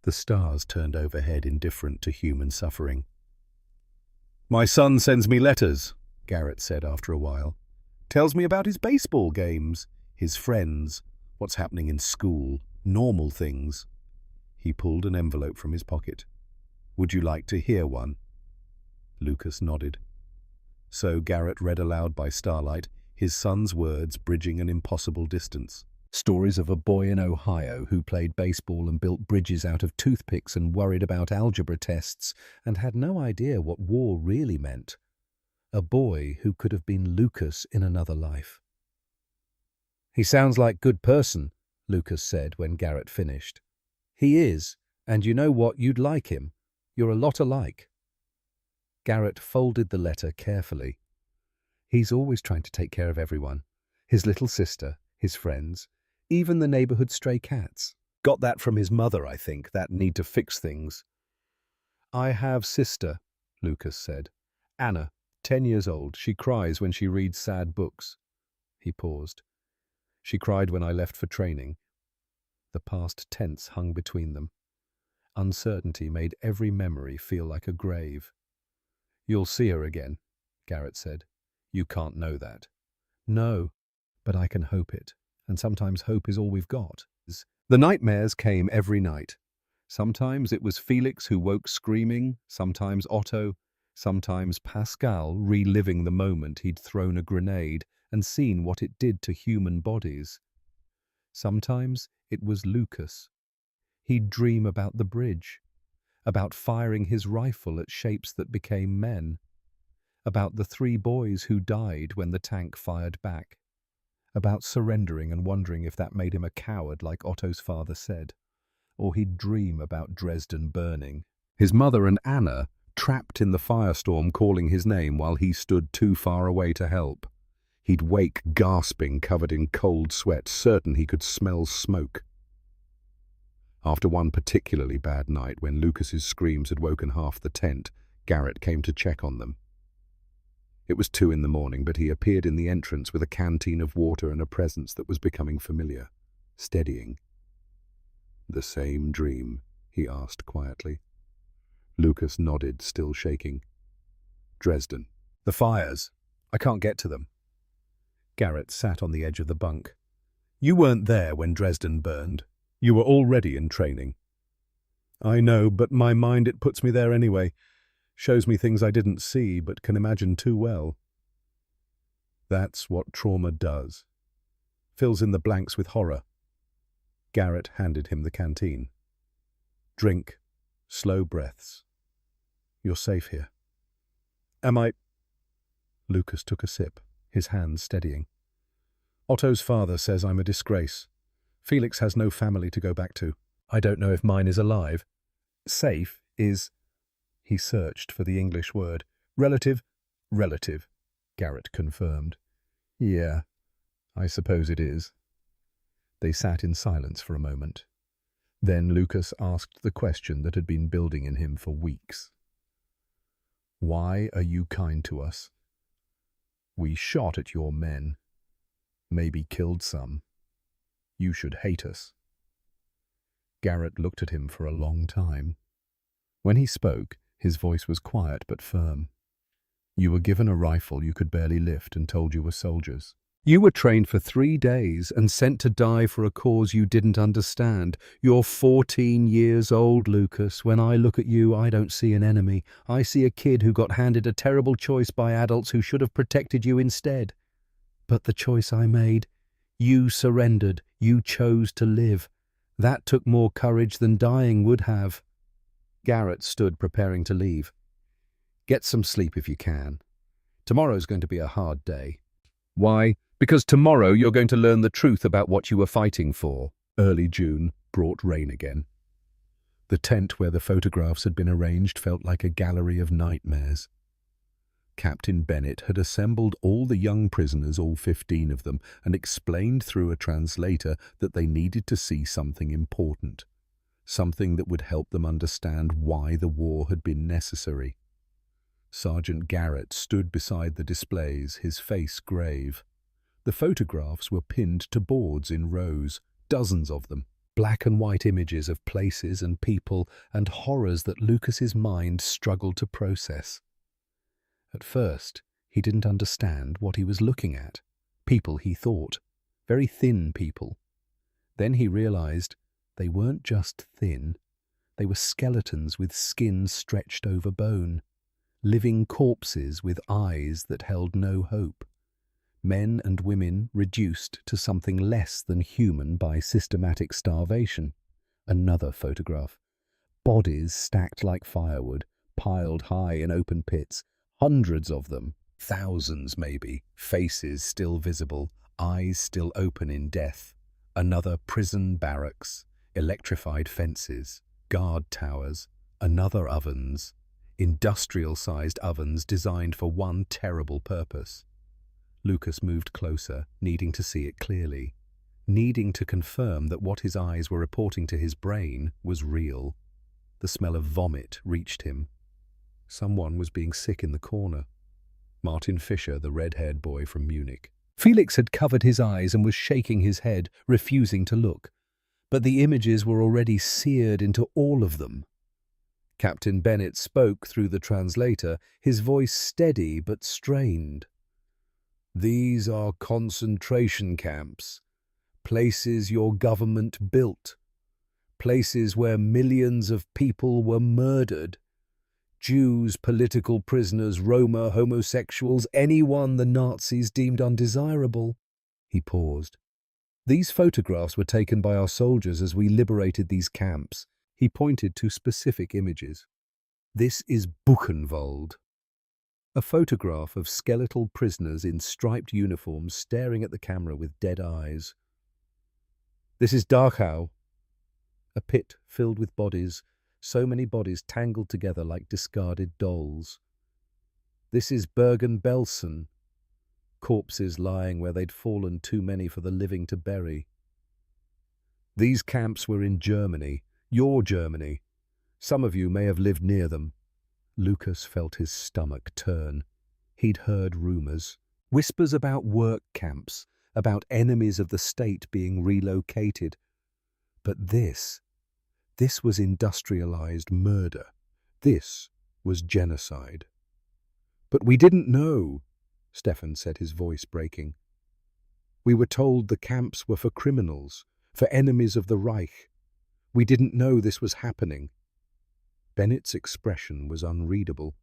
The stars turned overhead, indifferent to human suffering. "My son sends me letters," Garrett said after a while. "Tells me about his baseball games, his friends, what's happening in school, normal things." He pulled an envelope from his pocket. "Would you like to hear one?" Lucas nodded. So Garrett read aloud by starlight, his son's words bridging an impossible distance. Stories of a boy in Ohio who played baseball and built bridges out of toothpicks and worried about algebra tests and had no idea what war really meant. A boy who could have been Lucas in another life. "He sounds like a good person," Lucas said when Garrett finished. "He is, and you know what? You'd like him. You're a lot alike." Garrett folded the letter carefully. "He's always trying to take care of everyone. His little sister, his friends, even the neighborhood stray cats. Got that from his mother, I think, that need to fix things." "I have sister," Lucas said. "Anna, 10 years old. She cries when she reads sad books." He paused. "She cried when I left for training." The past tense hung between them. Uncertainty made every memory feel like a grave. "You'll see her again," Garrett said. "You can't know that." "No, but I can hope it. And sometimes hope is all we've got." The nightmares came every night. Sometimes it was Felix who woke screaming, sometimes Otto, sometimes Pascal reliving the moment he'd thrown a grenade and seen what it did to human bodies. Sometimes it was Lucas. He'd dream about the bridge, about firing his rifle at shapes that became men, about the 3 boys who died when the tank fired back, about surrendering and wondering if that made him a coward like Otto's father said. Or he'd dream about Dresden burning, his mother and Anna trapped in the firestorm calling his name while he stood too far away to help. He'd wake gasping, covered in cold sweat, certain he could smell smoke. After one particularly bad night, when Lucas's screams had woken half the tent, Garrett came to check on them. It was 2 a.m, but he appeared in the entrance with a canteen of water and a presence that was becoming familiar, steadying. "The same dream?" he asked quietly. Lucas nodded, still shaking. "Dresden. The fires. I can't get to them." Garrett sat on the edge of the bunk. "You weren't there when Dresden burned. You were already in training." "I know, but my mind, it puts me there anyway. Shows me things I didn't see, but can imagine too well." "That's what trauma does. Fills in the blanks with horror." Garrett handed him the canteen. "Drink. Slow breaths. You're safe here." "Am I—" Lucas took a sip, his hands steadying. "Otto's father says I'm a disgrace. Felix has no family to go back to. I don't know if mine is alive. Safe is—" He searched for the English word. "Relative?" "Relative," Garrett confirmed. "Yeah, I suppose it is." They sat in silence for a moment. Then Lucas asked the question that had been building in him for weeks. "Why are you kind to us? We shot at your men. Maybe killed some. You should hate us." Garrett looked at him for a long time. When he spoke, his voice was quiet but firm. "You were given a rifle you could barely lift and told you were soldiers. You were trained for 3 days and sent to die for a cause you didn't understand. You're 14 years old, Lucas. When I look at you, I don't see an enemy. I see a kid who got handed a terrible choice by adults who should have protected you instead. But the choice I made, you surrendered. You chose to live. That took more courage than dying would have." Garrett stood preparing to leave. "Get some sleep if you can. Tomorrow's going to be a hard day." "Why?" Because tomorrow you're going to learn the truth about what you were fighting for. Early June brought rain again. The tent where the photographs had been arranged felt like a gallery of nightmares. Captain Bennett had assembled all the young prisoners, all 15 of them, and explained through a translator that they needed to see something important, something that would help them understand why the war had been necessary. Sergeant Garrett stood beside the displays, his face grave. The photographs were pinned to boards in rows, dozens of them, black and white images of places and people and horrors that Lucas's mind struggled to process. At first, he didn't understand what he was looking at. People, he thought. Very thin people. Then he realized they weren't just thin. They were skeletons with skin stretched over bone. Living corpses with eyes that held no hope. Men and women reduced to something less than human by systematic starvation. Another photograph. Bodies stacked like firewood, piled high in open pits. Hundreds of them, thousands maybe, faces still visible, eyes still open in death. Another prison barracks, electrified fences, guard towers, another ovens, industrial-sized ovens designed for one terrible purpose. Lucas moved closer, needing to see it clearly, needing to confirm that what his eyes were reporting to his brain was real. The smell of vomit reached him. Someone was being sick in the corner. Martin Fischer, the red-haired boy from Munich. Felix had covered his eyes and was shaking his head, refusing to look. But the images were already seared into all of them. Captain Bennett spoke through the translator, his voice steady but strained. "These are concentration camps, places your government built, places where millions of people were murdered. Jews, political prisoners, Roma, homosexuals, anyone the Nazis deemed undesirable." He paused. "These photographs were taken by our soldiers as we liberated these camps." He pointed to specific images. "This is Buchenwald." A photograph of skeletal prisoners in striped uniforms staring at the camera with dead eyes. "This is Dachau." A pit filled with bodies, so many bodies tangled together like discarded dolls. "This is Bergen-Belsen." Corpses lying where they'd fallen too many for the living to bury. "These camps were in Germany, your Germany. Some of you may have lived near them." Lucas felt his stomach turn. He'd heard rumors, whispers about work camps, about enemies of the state being relocated. But this was industrialized murder. This was genocide. "But we didn't know," Stefan said, his voice breaking. "We were told the camps were for criminals, for enemies of the Reich. We didn't know this was happening." Bennett's expression was unreadable.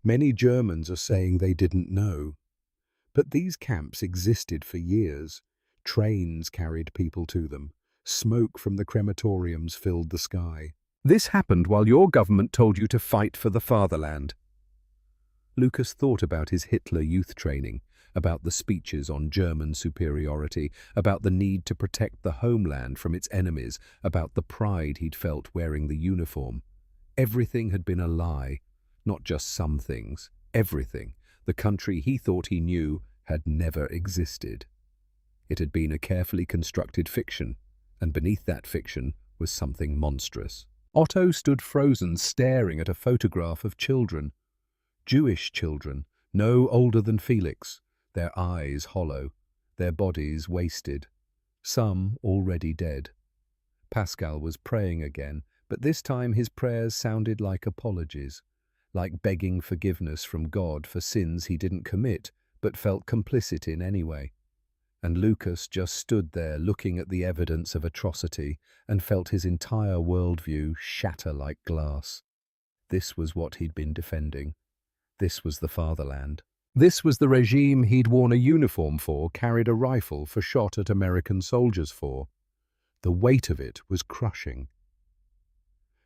Many Germans are saying they didn't know. But these camps existed for years. Trains carried people to them. Smoke from the crematoriums filled the sky. "This happened while your government told you to fight for the fatherland." Lucas thought about his Hitler youth training, about the speeches on German superiority, about the need to protect the homeland from its enemies, about the pride he'd felt wearing the uniform. Everything had been a lie, not just some things. Everything. The country he thought he knew had never existed. It had been a carefully constructed fiction, and beneath that fiction was something monstrous. Otto stood frozen, staring at a photograph of children. Jewish children, no older than Felix, their eyes hollow, their bodies wasted, some already dead. Pascal was praying again, but this time his prayers sounded like apologies, like begging forgiveness from God for sins he didn't commit, but felt complicit in anyway. And Lucas just stood there looking at the evidence of atrocity and felt his entire worldview shatter like glass. This was what he'd been defending. This was the fatherland. This was the regime he'd worn a uniform for, carried a rifle for, shot at American soldiers for. The weight of it was crushing.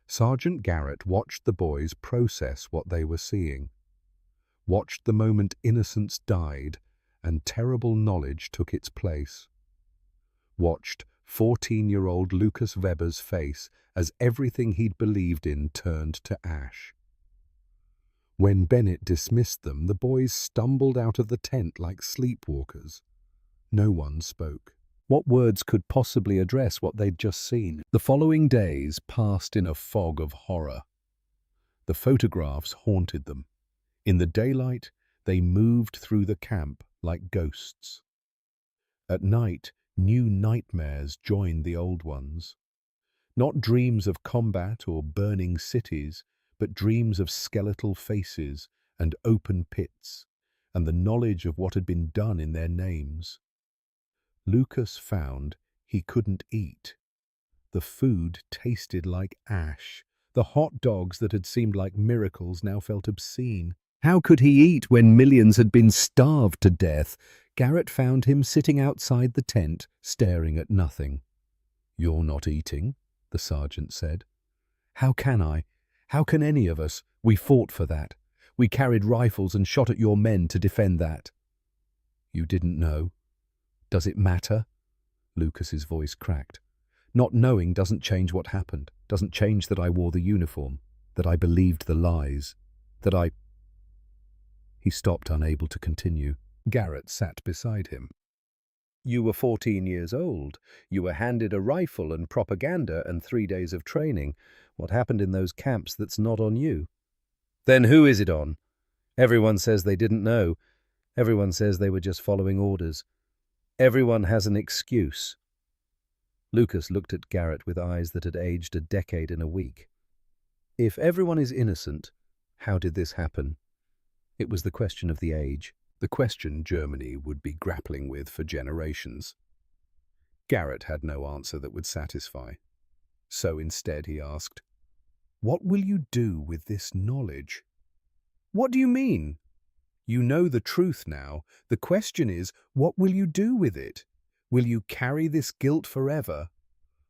Sergeant Garrett watched the boys process what they were seeing, watched the moment innocence died and terrible knowledge took its place. Watched 14-year-old Lucas Weber's face as everything he'd believed in turned to ash. When Bennett dismissed them, the boys stumbled out of the tent like sleepwalkers. No one spoke. What words could possibly address what they'd just seen? The following days passed in a fog of horror. The photographs haunted them. In the daylight, they moved through the camp like ghosts. At night, new nightmares joined the old ones. Not dreams of combat or burning cities, but dreams of skeletal faces and open pits, and the knowledge of what had been done in their names. Lucas found he couldn't eat. The food tasted like ash. The hot dogs that had seemed like miracles now felt obscene. How could he eat when millions had been starved to death? Garrett found him sitting outside the tent, staring at nothing. "You're not eating," the sergeant said. "How can I? How can any of us? We fought for that. We carried rifles and shot at your men to defend that." "You didn't know. Does it matter?" Lucas's voice cracked. "Not knowing doesn't change what happened, doesn't change that I wore the uniform, that I believed the lies, that I—" He stopped, unable to continue. Garrett sat beside him. "You were 14 years old. You were handed a rifle and propaganda and 3 days of training. What happened in those camps that's not on you?" "Then who is it on? Everyone says they didn't know. Everyone says they were just following orders. Everyone has an excuse." Lucas looked at Garrett with eyes that had aged a decade in a week. "If everyone is innocent, how did this happen?" It was the question of the age, the question Germany would be grappling with for generations. Garrett had no answer that would satisfy. So instead he asked, "What will you do with this knowledge?" "What do you mean?" "You know the truth now. The question is, what will you do with it? Will you carry this guilt forever?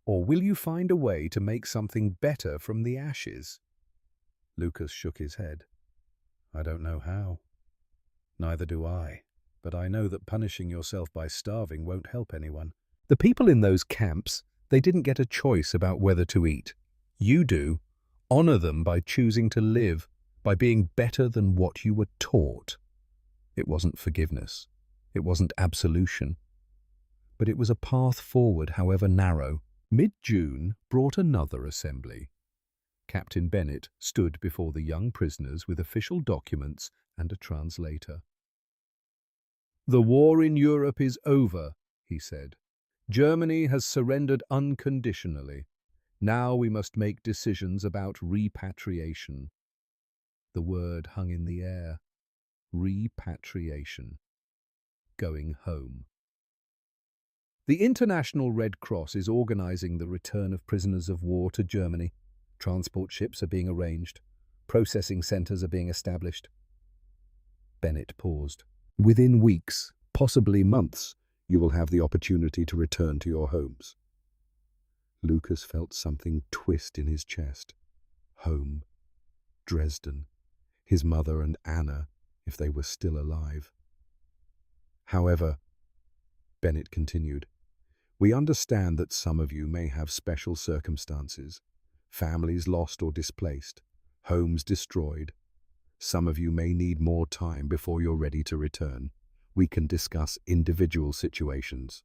Or will you find a way to make something better from the ashes?" Lucas shook his head. "I don't know how. Neither do I. But I know that punishing yourself by starving won't help anyone. The people in those camps, they didn't get a choice about whether to eat. You do. Honor them by choosing to live, by being better than what you were taught." It wasn't forgiveness. It wasn't absolution. But it was a path forward, however narrow. Mid-June brought another assembly. Captain Bennett stood before the young prisoners with official documents and a translator. "The war in Europe is over," he said. "Germany has surrendered unconditionally. Now we must make decisions about repatriation." The word hung in the air. Repatriation. Going home. The International Red Cross is organizing the return of prisoners of war to Germany. Transport ships are being arranged. Processing centers are being established. Bennett paused. "Within weeks, possibly months, you will have the opportunity to return to your homes." Lucas felt something twist in his chest. Home. Dresden. His mother and Anna, if they were still alive. "However," Bennett continued, "we understand that some of you may have special circumstances. Families lost or displaced. Homes destroyed. Some of you may need more time before you're ready to return. We can discuss individual situations."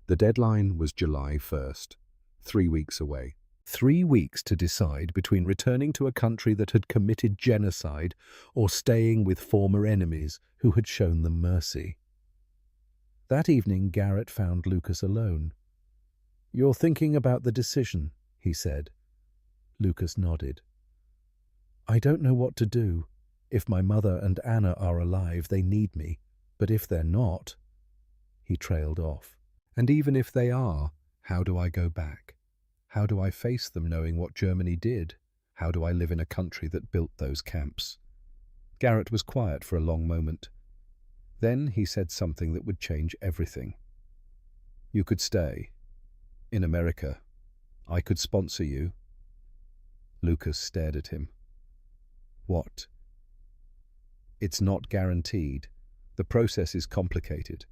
The deadline was July 1st, 3 weeks away. 3 weeks to decide between returning to a country that had committed genocide or staying with former enemies who had shown them mercy. That evening, Garrett found Lucas alone. "You're thinking about the decision," he said. Lucas nodded. "I don't know what to do. If my mother and Anna are alive, they need me. But if they're not—" He trailed off. "And even if they are, how do I go back? How do I face them knowing what Germany did? How do I live in a country that built those camps?" Garrett was quiet for a long moment. Then he said something that would change everything. "You could stay. In America. I could sponsor you." Lucas stared at him. "What?" "It's not guaranteed. The process is complicated,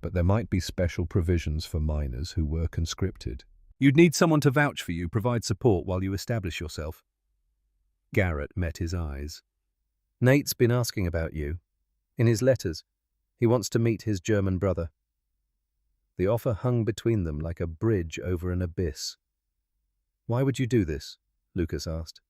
but there might be special provisions for minors who were conscripted. You'd need someone to vouch for you, provide support while you establish yourself. Garrett met his eyes. Nate's been asking about you. In his letters, he wants to meet his German brother. The offer hung between them like a bridge over an abyss. Why would you do this? Lucas asked.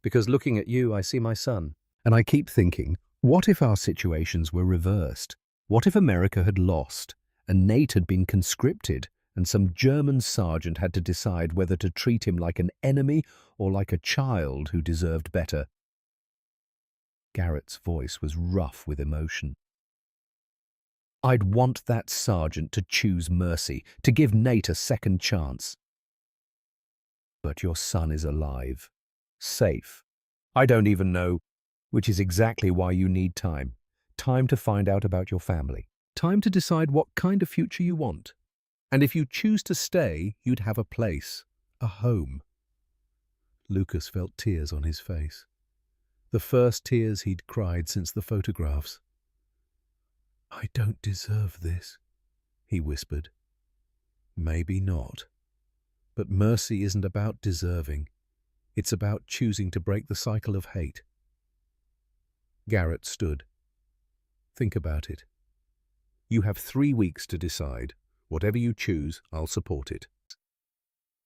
Because looking at you, I see my son. And I keep thinking, what if our situations were reversed? What if America had lost, and Nate had been conscripted, and some German sergeant had to decide whether to treat him like an enemy or like a child who deserved better? Garrett's voice was rough with emotion. I'd want that sergeant to choose mercy, to give Nate a second chance. But your son is alive, safe. I don't even know, which is exactly why you need time. Time to find out about your family. Time to decide what kind of future you want. And if you choose to stay, you'd have a place, a home. Lucas felt tears on his face. The first tears he'd cried since the photographs. I don't deserve this, he whispered. Maybe not. But mercy isn't about deserving. It's about choosing to break the cycle of hate. Garrett stood. Think about it. You have 3 weeks to decide. Whatever you choose, I'll support it.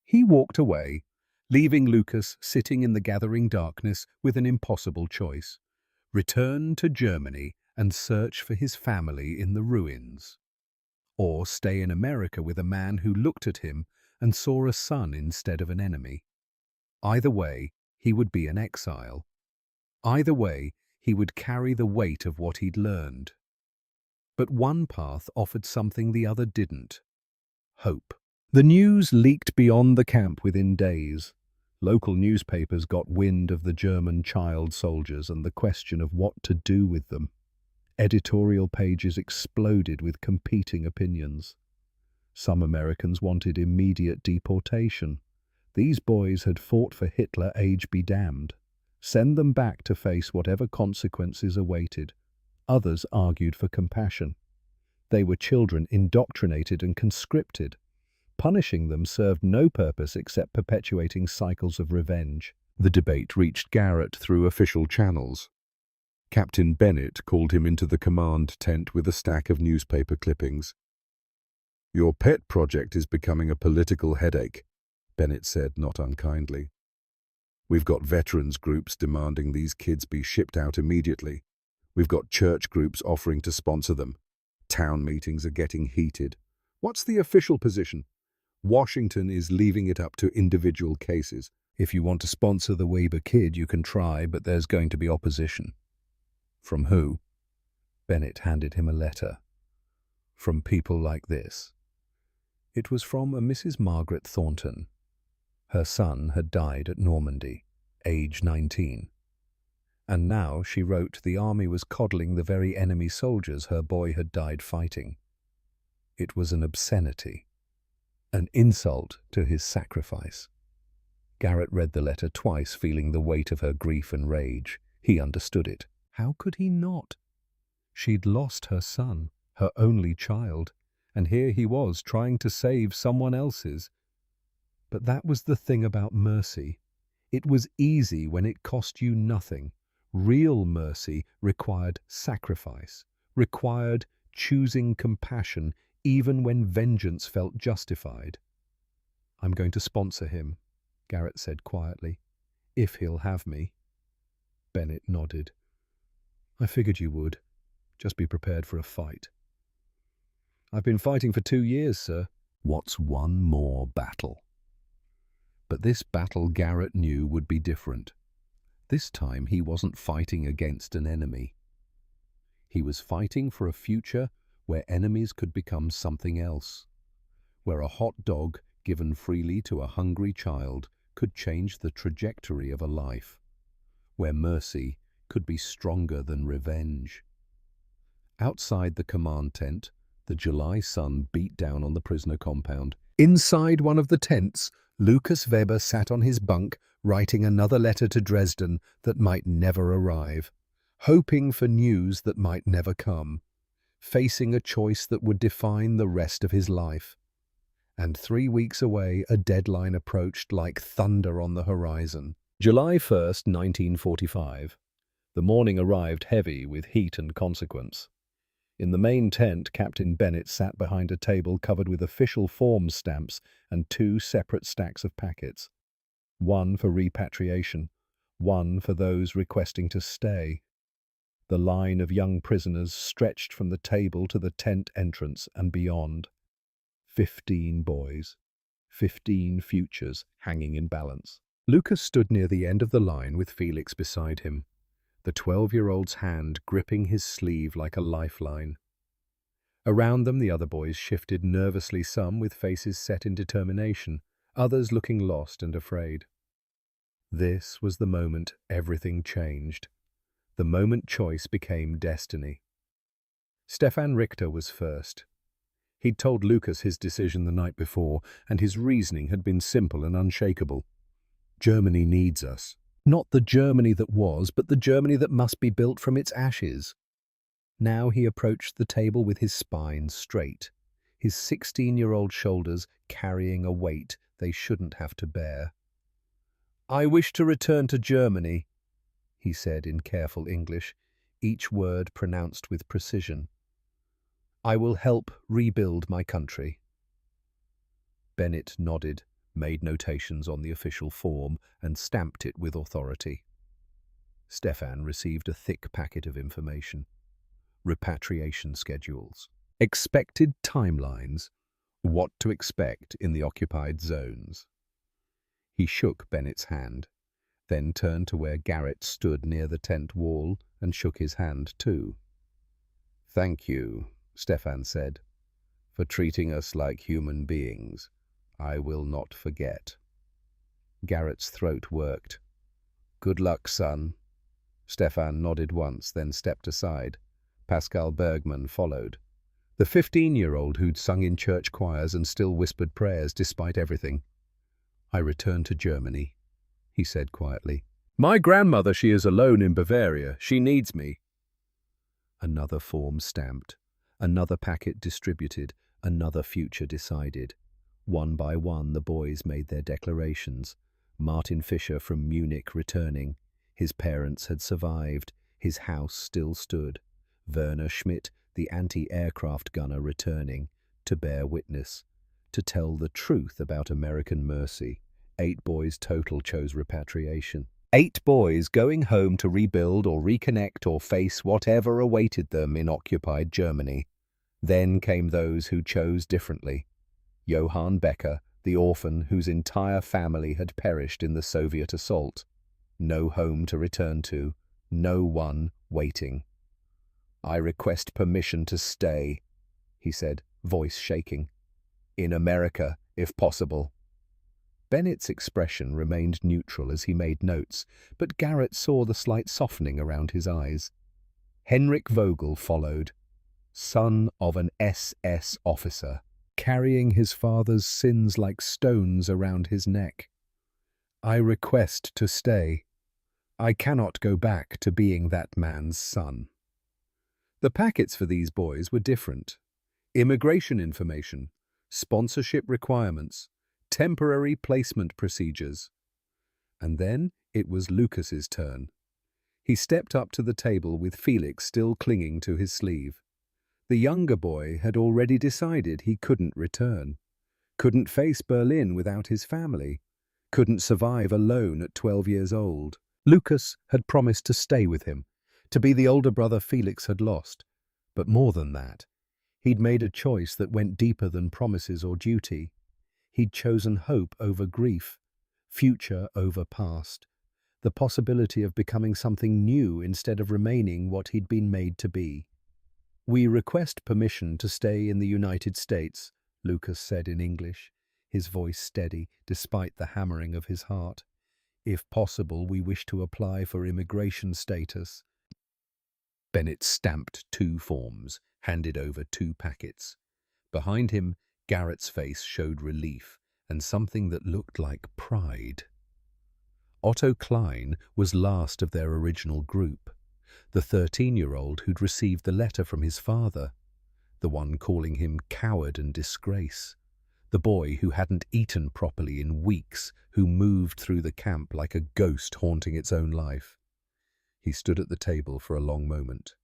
He walked away, leaving Lucas sitting in the gathering darkness with an impossible choice. Return to Germany and search for his family in the ruins. Or stay in America with a man who looked at him and saw a son instead of an enemy. Either way, he would be an exile. Either way, he would carry the weight of what he'd learned. But one path offered something the other didn't. Hope. The news leaked beyond the camp within days. Local newspapers got wind of the German child soldiers and the question of what to do with them. Editorial pages exploded with competing opinions. Some Americans wanted immediate deportation. These boys had fought for Hitler, age be damned. Send them back to face whatever consequences awaited. Others argued for compassion. They were children indoctrinated and conscripted. Punishing them served no purpose except perpetuating cycles of revenge. The debate reached Garrett through official channels. Captain Bennett called him into the command tent with a stack of newspaper clippings. Your pet project is becoming a political headache, Bennett said, not unkindly. We've got veterans groups demanding these kids be shipped out immediately. We've got church groups offering to sponsor them. Town meetings are getting heated. What's the official position? Washington is leaving it up to individual cases. If you want to sponsor the Weber kid, you can try, but there's going to be opposition. From who? Bennett handed him a letter. From people like this. It was from a Mrs. Margaret Thornton. Her son had died at Normandy, age 19. And now, she wrote, the army was coddling the very enemy soldiers her boy had died fighting. It was an obscenity, an insult to his sacrifice. Garrett read the letter twice, feeling the weight of her grief and rage. He understood it. How could he not? She'd lost her son, her only child, and here he was trying to save someone else's. But that was the thing about mercy. It was easy when it cost you nothing. Real mercy required sacrifice, required choosing compassion even when vengeance felt justified. I'm going to sponsor him, Garrett said quietly, if he'll have me. Bennett nodded. I figured you would. Just be prepared for a fight. I've been fighting for 2 years, sir. What's one more battle? But this battle Garrett knew would be different. This time he wasn't fighting against an enemy. He was fighting for a future where enemies could become something else, where a hot dog given freely to a hungry child could change the trajectory of a life, where mercy could be stronger than revenge. Outside the command tent, the July sun beat down on the prisoner compound. Inside one of the tents, Lucas Weber sat on his bunk, writing another letter to Dresden that might never arrive. hoping for news that might never come, facing a choice that would define the rest of his life. And 3 weeks away, a deadline approached like thunder on the horizon. July 1st, 1945. The morning arrived heavy with heat and consequence. In the main tent, Captain Bennett sat behind a table covered with official form stamps and 2 separate stacks of packets. One for repatriation, one for those requesting to stay. The line of young prisoners stretched from the table to the tent entrance and beyond. 15 boys, 15 futures hanging in balance. Lucas stood near the end of the line with Felix beside him, the 12-year-old's hand gripping his sleeve like a lifeline. Around them the other boys shifted nervously, some with faces set in determination, others looking lost and afraid. This was the moment everything changed. The moment choice became destiny. Stefan Richter was first. He'd told Lucas his decision the night before, and his reasoning had been simple and unshakable. Germany needs us. Not the Germany that was, but the Germany that must be built from its ashes. Now he approached the table with his spine straight, his 16-year-old shoulders carrying a weight they shouldn't have to bear. "I wish to return to Germany," he said in careful English, each word pronounced with precision. "I will help rebuild my country." Bennett nodded, made notations on the official form, and stamped it with authority. Stefan received a thick packet of information. Repatriation schedules, expected timelines, what to expect in the occupied zones. He shook Bennett's hand, then turned to where Garrett stood near the tent wall and shook his hand too. "Thank you," Stefan said, "for treating us like human beings. I will not forget." Garrett's throat worked. "Good luck, son." Stefan nodded once, then stepped aside. Pascal Bergman followed. The 15-year-old who'd sung in church choirs and still whispered prayers despite everything. "I return to Germany," he said quietly. "My grandmother, she is alone in Bavaria. She needs me." Another form stamped, another packet distributed, another future decided. One by one the boys made their declarations. Martin Fischer from Munich returning. His parents had survived. His house still stood. Werner Schmidt, the anti-aircraft gunner, returning, to bear witness, to tell the truth about American mercy. 8 boys total chose repatriation. 8 boys going home to rebuild or reconnect or face whatever awaited them in occupied Germany. Then came those who chose differently. Johann Becker, the orphan whose entire family had perished in the Soviet assault. No home to return to, no one waiting. "I request permission to stay," he said, voice shaking. "In America, if possible." Bennett's expression remained neutral as he made notes, but Garrett saw the slight softening around his eyes. Henrik Vogel followed, son of an SS officer, carrying his father's sins like stones around his neck. "I request to stay. I cannot go back to being that man's son." The packets for these boys were different. Immigration information, sponsorship requirements, temporary placement procedures. And then it was Lucas's turn. He stepped up to the table with Felix still clinging to his sleeve. The younger boy had already decided he couldn't return, couldn't face Berlin without his family, couldn't survive alone at 12 years old. Lucas had promised to stay with him, to be the older brother Felix had lost. But more than that, he'd made a choice that went deeper than promises or duty. He'd chosen hope over grief, future over past, the possibility of becoming something new instead of remaining what he'd been made to be. "We request permission to stay in the United States," Lucas said in English, his voice steady despite the hammering of his heart. "If possible, we wish to apply for immigration status." Bennett stamped 2 forms, handed over 2 packets. Behind him, Garrett's face showed relief and something that looked like pride. Otto Klein was last of their original group. The 13-year-old who'd received the letter from his father, the one calling him coward and disgrace, the boy who hadn't eaten properly in weeks, who moved through the camp like a ghost haunting its own life. He stood at the table for a long moment,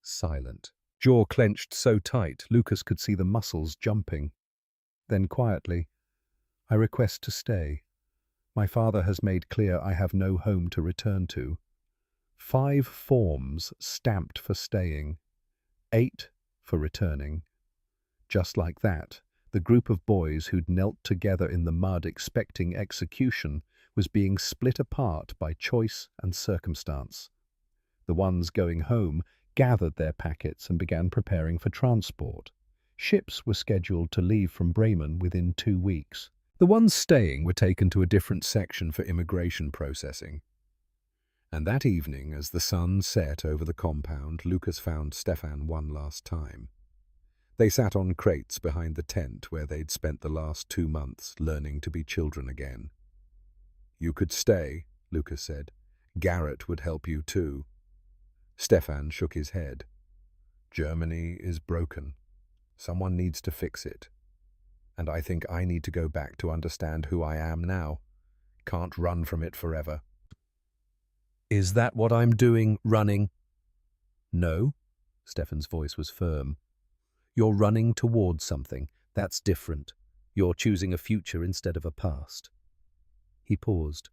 silent, jaw clenched so tight Lucas could see the muscles jumping. Then quietly, "I request to stay. My father has made clear I have no home to return to. 5 forms stamped for staying, 8 for returning." Just like that, the group of boys who'd knelt together in the mud expecting execution was being split apart by choice and circumstance. The ones going home gathered their packets and began preparing for transport. Ships were scheduled to leave from Bremen within 2 weeks. The ones staying were taken to a different section for immigration processing. And that evening, as the sun set over the compound, Lucas found Stefan one last time. They sat on crates behind the tent where they'd spent the last 2 months learning to be children again. "You could stay," Lucas said. "Garrett would help you too." Stefan shook his head. "Germany is broken. Someone needs to fix it. And I think I need to go back to understand who I am now. Can't run from it forever." "Is that what I'm doing, running?" "No." Stefan's voice was firm. "You're running towards something. That's different. You're choosing a future instead of a past." He paused.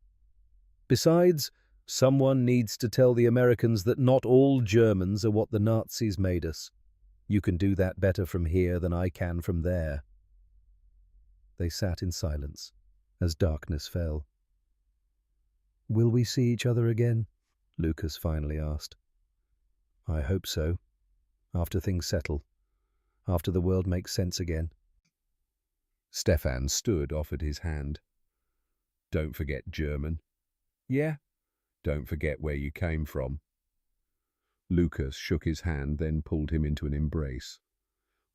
"Besides, someone needs to tell the Americans that not all Germans are what the Nazis made us. You can do that better from here than I can from there." They sat in silence as darkness fell. "Will we see each other again?" Lucas finally asked. "I hope so. After things settle. After the world makes sense again." Stefan stood, offered his hand. "Don't forget German." "Yeah." "Don't forget where you came from." Lucas shook his hand, then pulled him into an embrace.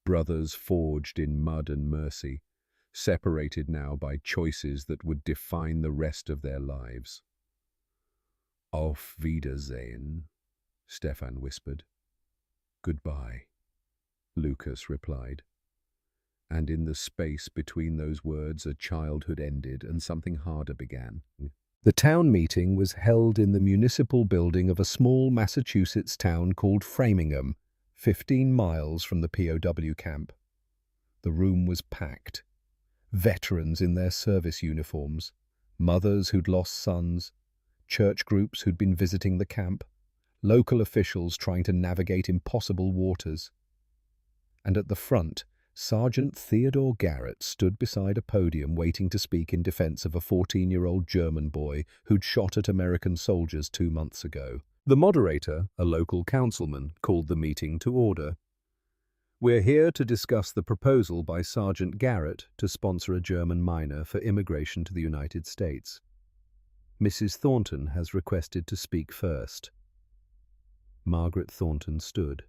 Brothers forged in mud and mercy, separated now by choices that would define the rest of their lives. "Auf Wiedersehen," Stefan whispered. "Goodbye," Lucas replied. And in the space between those words a childhood ended and something harder began. The town meeting was held in the municipal building of a small Massachusetts town called Framingham, 15 miles from the POW camp. The room was packed. Veterans in their service uniforms, mothers who'd lost sons, church groups who'd been visiting the camp, local officials trying to navigate impossible waters. And at the front, Sergeant Theodore Garrett stood beside a podium waiting to speak in defense of a 14-year-old German boy who'd shot at American soldiers 2 months ago. The moderator, a local councilman, called the meeting to order. "We're here to discuss the proposal by Sergeant Garrett to sponsor a German minor for immigration to the United States. Mrs. Thornton has requested to speak first." Margaret Thornton stood.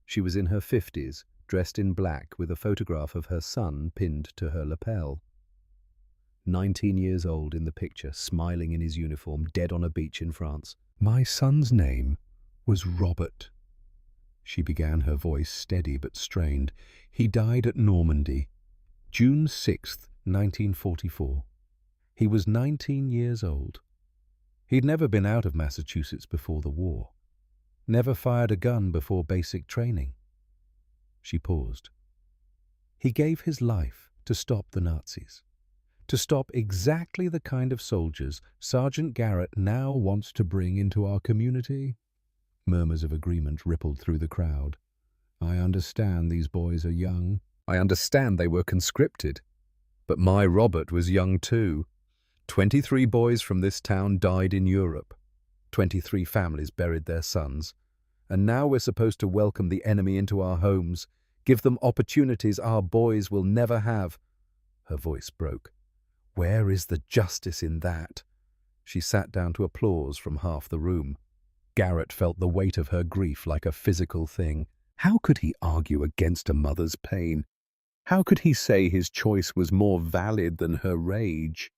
She was in her 50s, dressed in black with a photograph of her son pinned to her lapel. 19 years old in the picture, smiling in his uniform, dead on a beach in France. "My son's name was Robert," she began, her voice steady but strained. "He died at Normandy, June 6th, 1944. He was 19 years old. He'd never been out of Massachusetts before the war. Never fired a gun before basic training." She paused. "He gave his life to stop the Nazis, to stop exactly the kind of soldiers Sergeant Garrett now wants to bring into our community." Murmurs of agreement rippled through the crowd. "I understand these boys are young. I understand they were conscripted. But my Robert was young too. 23 boys from this town died in Europe. 23 families buried their sons. And now we're supposed to welcome the enemy into our homes, give them opportunities our boys will never have." Her voice broke. "Where is the justice in that?" She sat down to applause from half the room. Garrett felt the weight of her grief like a physical thing. How could he argue against a mother's pain? How could he say his choice was more valid than her rage?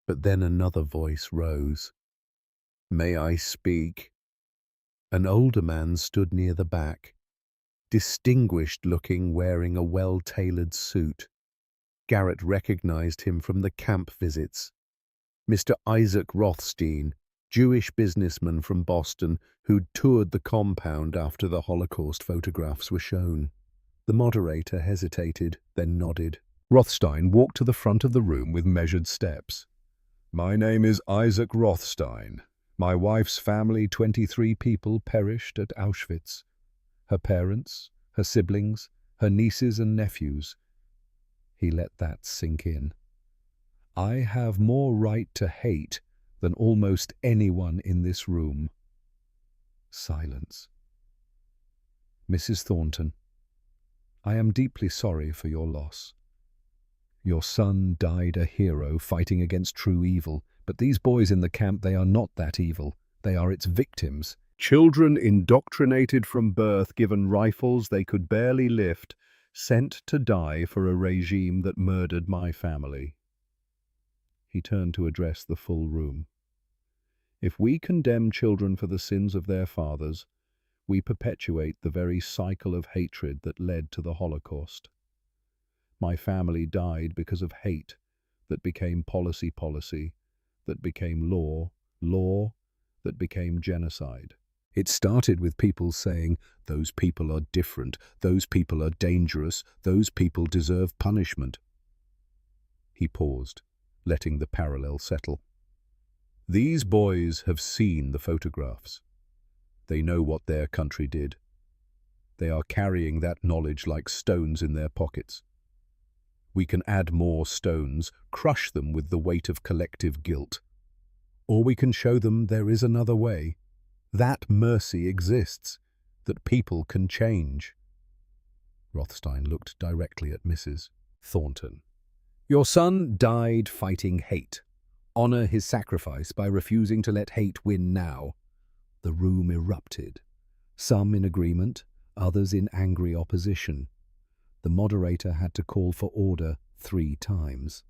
But then another voice rose. "May I speak?" An older man stood near the back, distinguished-looking, wearing a well-tailored suit. Garrett recognized him from the camp visits. Mr. Isaac Rothstein, Jewish businessman from Boston who'd toured the compound after the Holocaust photographs were shown. The moderator hesitated, then nodded. Rothstein walked to the front of the room with measured steps. "My name is Isaac Rothstein. My wife's family, 23 people, perished at Auschwitz. Her parents, her siblings, her nieces and nephews." He let that sink in. "I have more right to hate than almost anyone in this room." Silence. "Mrs. Thornton, I am deeply sorry for your loss. Your son died a hero fighting against true evil, but these boys in the camp, they are not that evil. They are its victims. Children indoctrinated from birth, given rifles they could barely lift, sent to die for a regime that murdered my family." He turned to address the full room. "If we condemn children for the sins of their fathers, we perpetuate the very cycle of hatred that led to the Holocaust. My family died because of hate that became policy, that became law, that became genocide. It started with people saying, 'Those people are different, those people are dangerous, those people deserve punishment.'" He paused, letting the parallel settle. "These boys have seen the photographs. They know what their country did. They are carrying that knowledge like stones in their pockets. We can add more stones, crush them with the weight of collective guilt. Or we can show them there is another way. That mercy exists, that people can change." Rothstein looked directly at Mrs. Thornton. "Your son died fighting hate. Honor his sacrifice by refusing to let hate win now." The room erupted, some in agreement, others in angry opposition. The moderator had to call for order 3 times.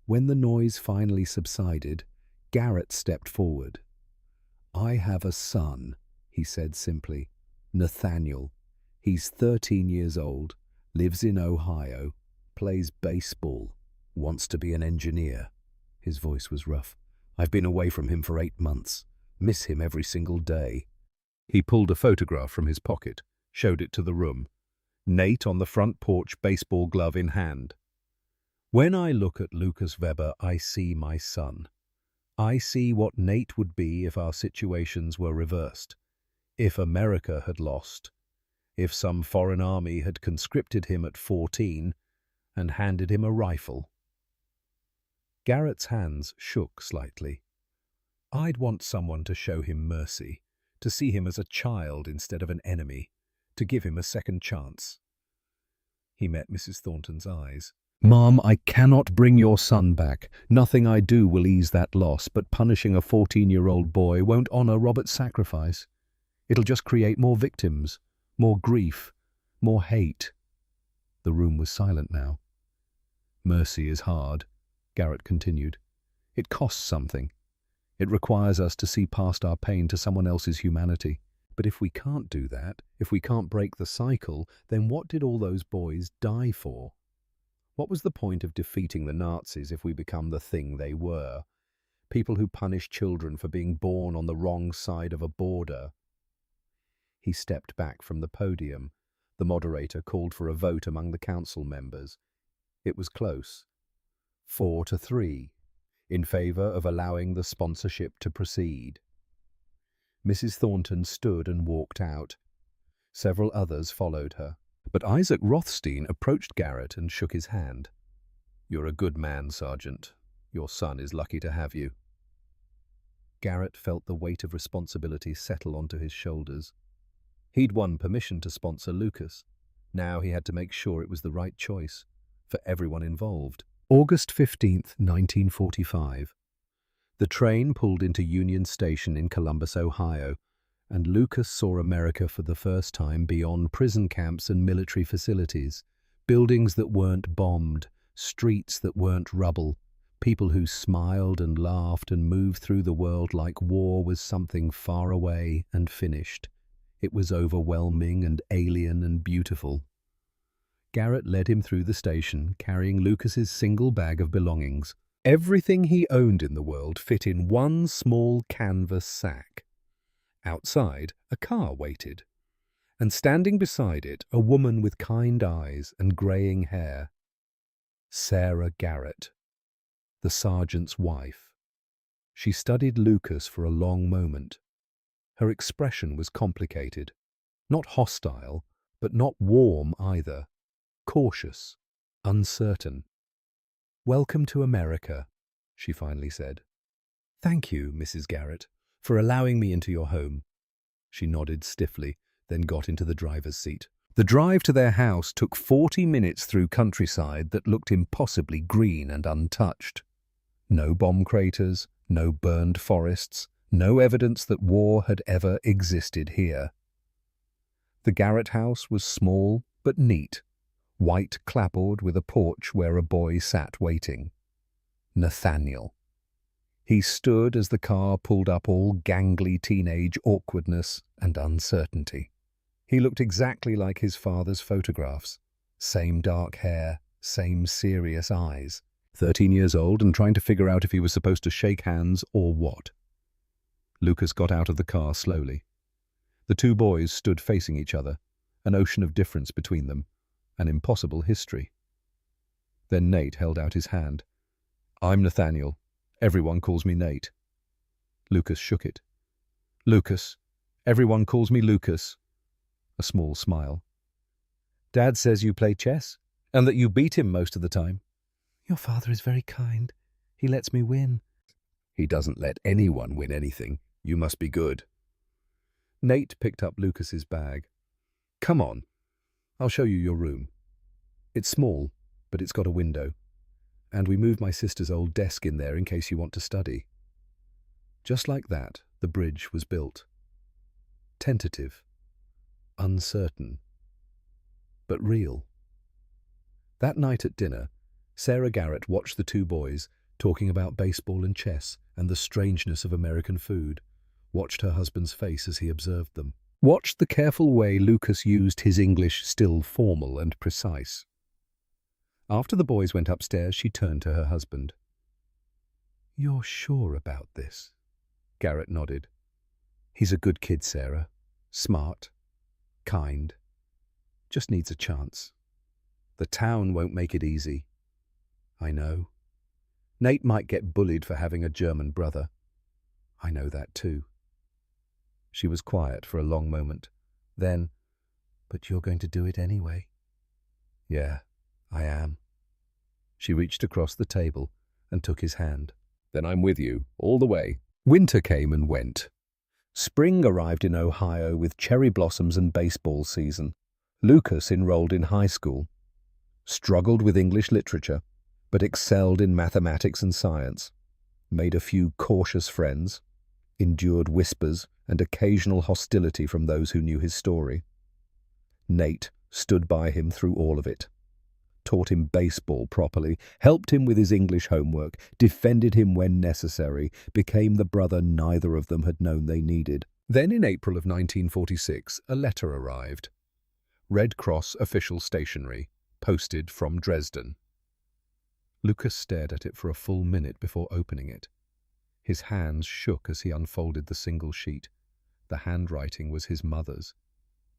When the noise finally subsided, Garrett stepped forward. "I have a son," he said simply. "Nathaniel. He's 13 years old, lives in Ohio, plays baseball, wants to be an engineer." His voice was rough. "I've been away from him for 8 months. Miss him every single day." He pulled a photograph from his pocket, showed it to the room. Nate on the front porch, baseball glove in hand. "When I look at Lucas Weber, I see my son. I see what Nate would be if our situations were reversed. If America had lost. If some foreign army had conscripted him at 14 and handed him a rifle." Garrett's hands shook slightly. "I'd want someone to show him mercy, to see him as a child instead of an enemy, to give him a second chance." He met Mrs. Thornton's eyes. "Mom, I cannot bring your son back. Nothing I do will ease that loss, but punishing a 14-year-old boy won't honor Robert's sacrifice. It'll just create more victims, more grief, more hate." The room was silent now. "Mercy is hard," Garrett continued. "It costs something. It requires us to see past our pain to someone else's humanity. But if we can't do that, if we can't break the cycle, then what did all those boys die for? What was the point of defeating the Nazis if we become the thing they were? People who punish children for being born on the wrong side of a border." He stepped back from the podium. The moderator called for a vote among the council members. It was close. 4-3. In favor of allowing the sponsorship to proceed. Mrs. Thornton stood and walked out. Several others followed her. But Isaac Rothstein approached Garrett and shook his hand. "You're a good man, Sergeant. Your son is lucky to have you." Garrett felt the weight of responsibility settle onto his shoulders. He'd won permission to sponsor Lucas. Now he had to make sure it was the right choice, for everyone involved. August 15th, 1945. The train pulled into Union Station in Columbus, Ohio, and Lucas saw America for the first time beyond prison camps and military facilities, buildings that weren't bombed, streets that weren't rubble, People who smiled and laughed and moved through the world like war was something far away and finished. It was overwhelming and alien and beautiful. Garrett led him through the station, carrying Lucas's single bag of belongings. Everything he owned in the world fit in one small canvas sack. Outside, a car waited, and standing beside it, a woman with kind eyes and greying hair. Sarah Garrett, the sergeant's wife. She studied Lucas for a long moment. Her expression was complicated. Not hostile, but not warm either. Cautious, uncertain. "Welcome to America," she finally said. "Thank you, Mrs. Garrett, for allowing me into your home." She nodded stiffly, then got into the driver's seat. The drive to their house took 40 minutes through countryside that looked impossibly green and untouched. No bomb craters, no burned forests, no evidence that war had ever existed here. The Garrett house was small but neat, white clapboard with a porch where a boy sat waiting. Nathaniel. He stood as the car pulled up, all gangly teenage awkwardness and uncertainty. He looked exactly like his father's photographs. Same dark hair, same serious eyes. 13 years old and trying to figure out if he was supposed to shake hands or what. Lucas got out of the car slowly. The two boys stood facing each other, an ocean of difference between them, an impossible history. Then Nate held out his hand. "I'm Nathaniel. Everyone calls me Nate." Lucas shook it. "Lucas. Everyone calls me Lucas." A small smile. "Dad says you play chess, and that you beat him most of the time." "Your father is very kind. He lets me win." "He doesn't let anyone win anything. You must be good." Nate picked up Lucas's bag. "Come on. I'll show you your room. It's small, but it's got a window. And we moved my sister's old desk in there in case you want to study." Just like that, the bridge was built. Tentative. Uncertain. But real. That night at dinner, Sarah Garrett watched the two boys talking about baseball and chess and the strangeness of American food, watched her husband's face as he observed them, watched the careful way Lucas used his English still formal and precise. After the boys went upstairs, she turned to her husband. "You're sure about this?" Garrett nodded. "He's a good kid, Sarah. Smart. Kind. Just needs a chance. The town won't make it easy." "I know. Nate might get bullied for having a German brother." "I know that too." She was quiet for a long moment. Then, "But you're going to do it anyway." "Yeah, I am." She reached across the table and took his hand. "Then I'm with you, all the way." Winter came and went. Spring arrived in Ohio with cherry blossoms and baseball season. Lucas enrolled in high school, struggled with English literature, but excelled in mathematics and science, made a few cautious friends, endured whispers and occasional hostility from those who knew his story. Nate stood by him through all of it, taught him baseball properly, helped him with his English homework, defended him when necessary, became the brother neither of them had known they needed. Then in April of 1946, a letter arrived. Red Cross official stationery, posted from Dresden. Lucas stared at it for a full minute before opening it. His hands shook as he unfolded the single sheet. The handwriting was his mother's.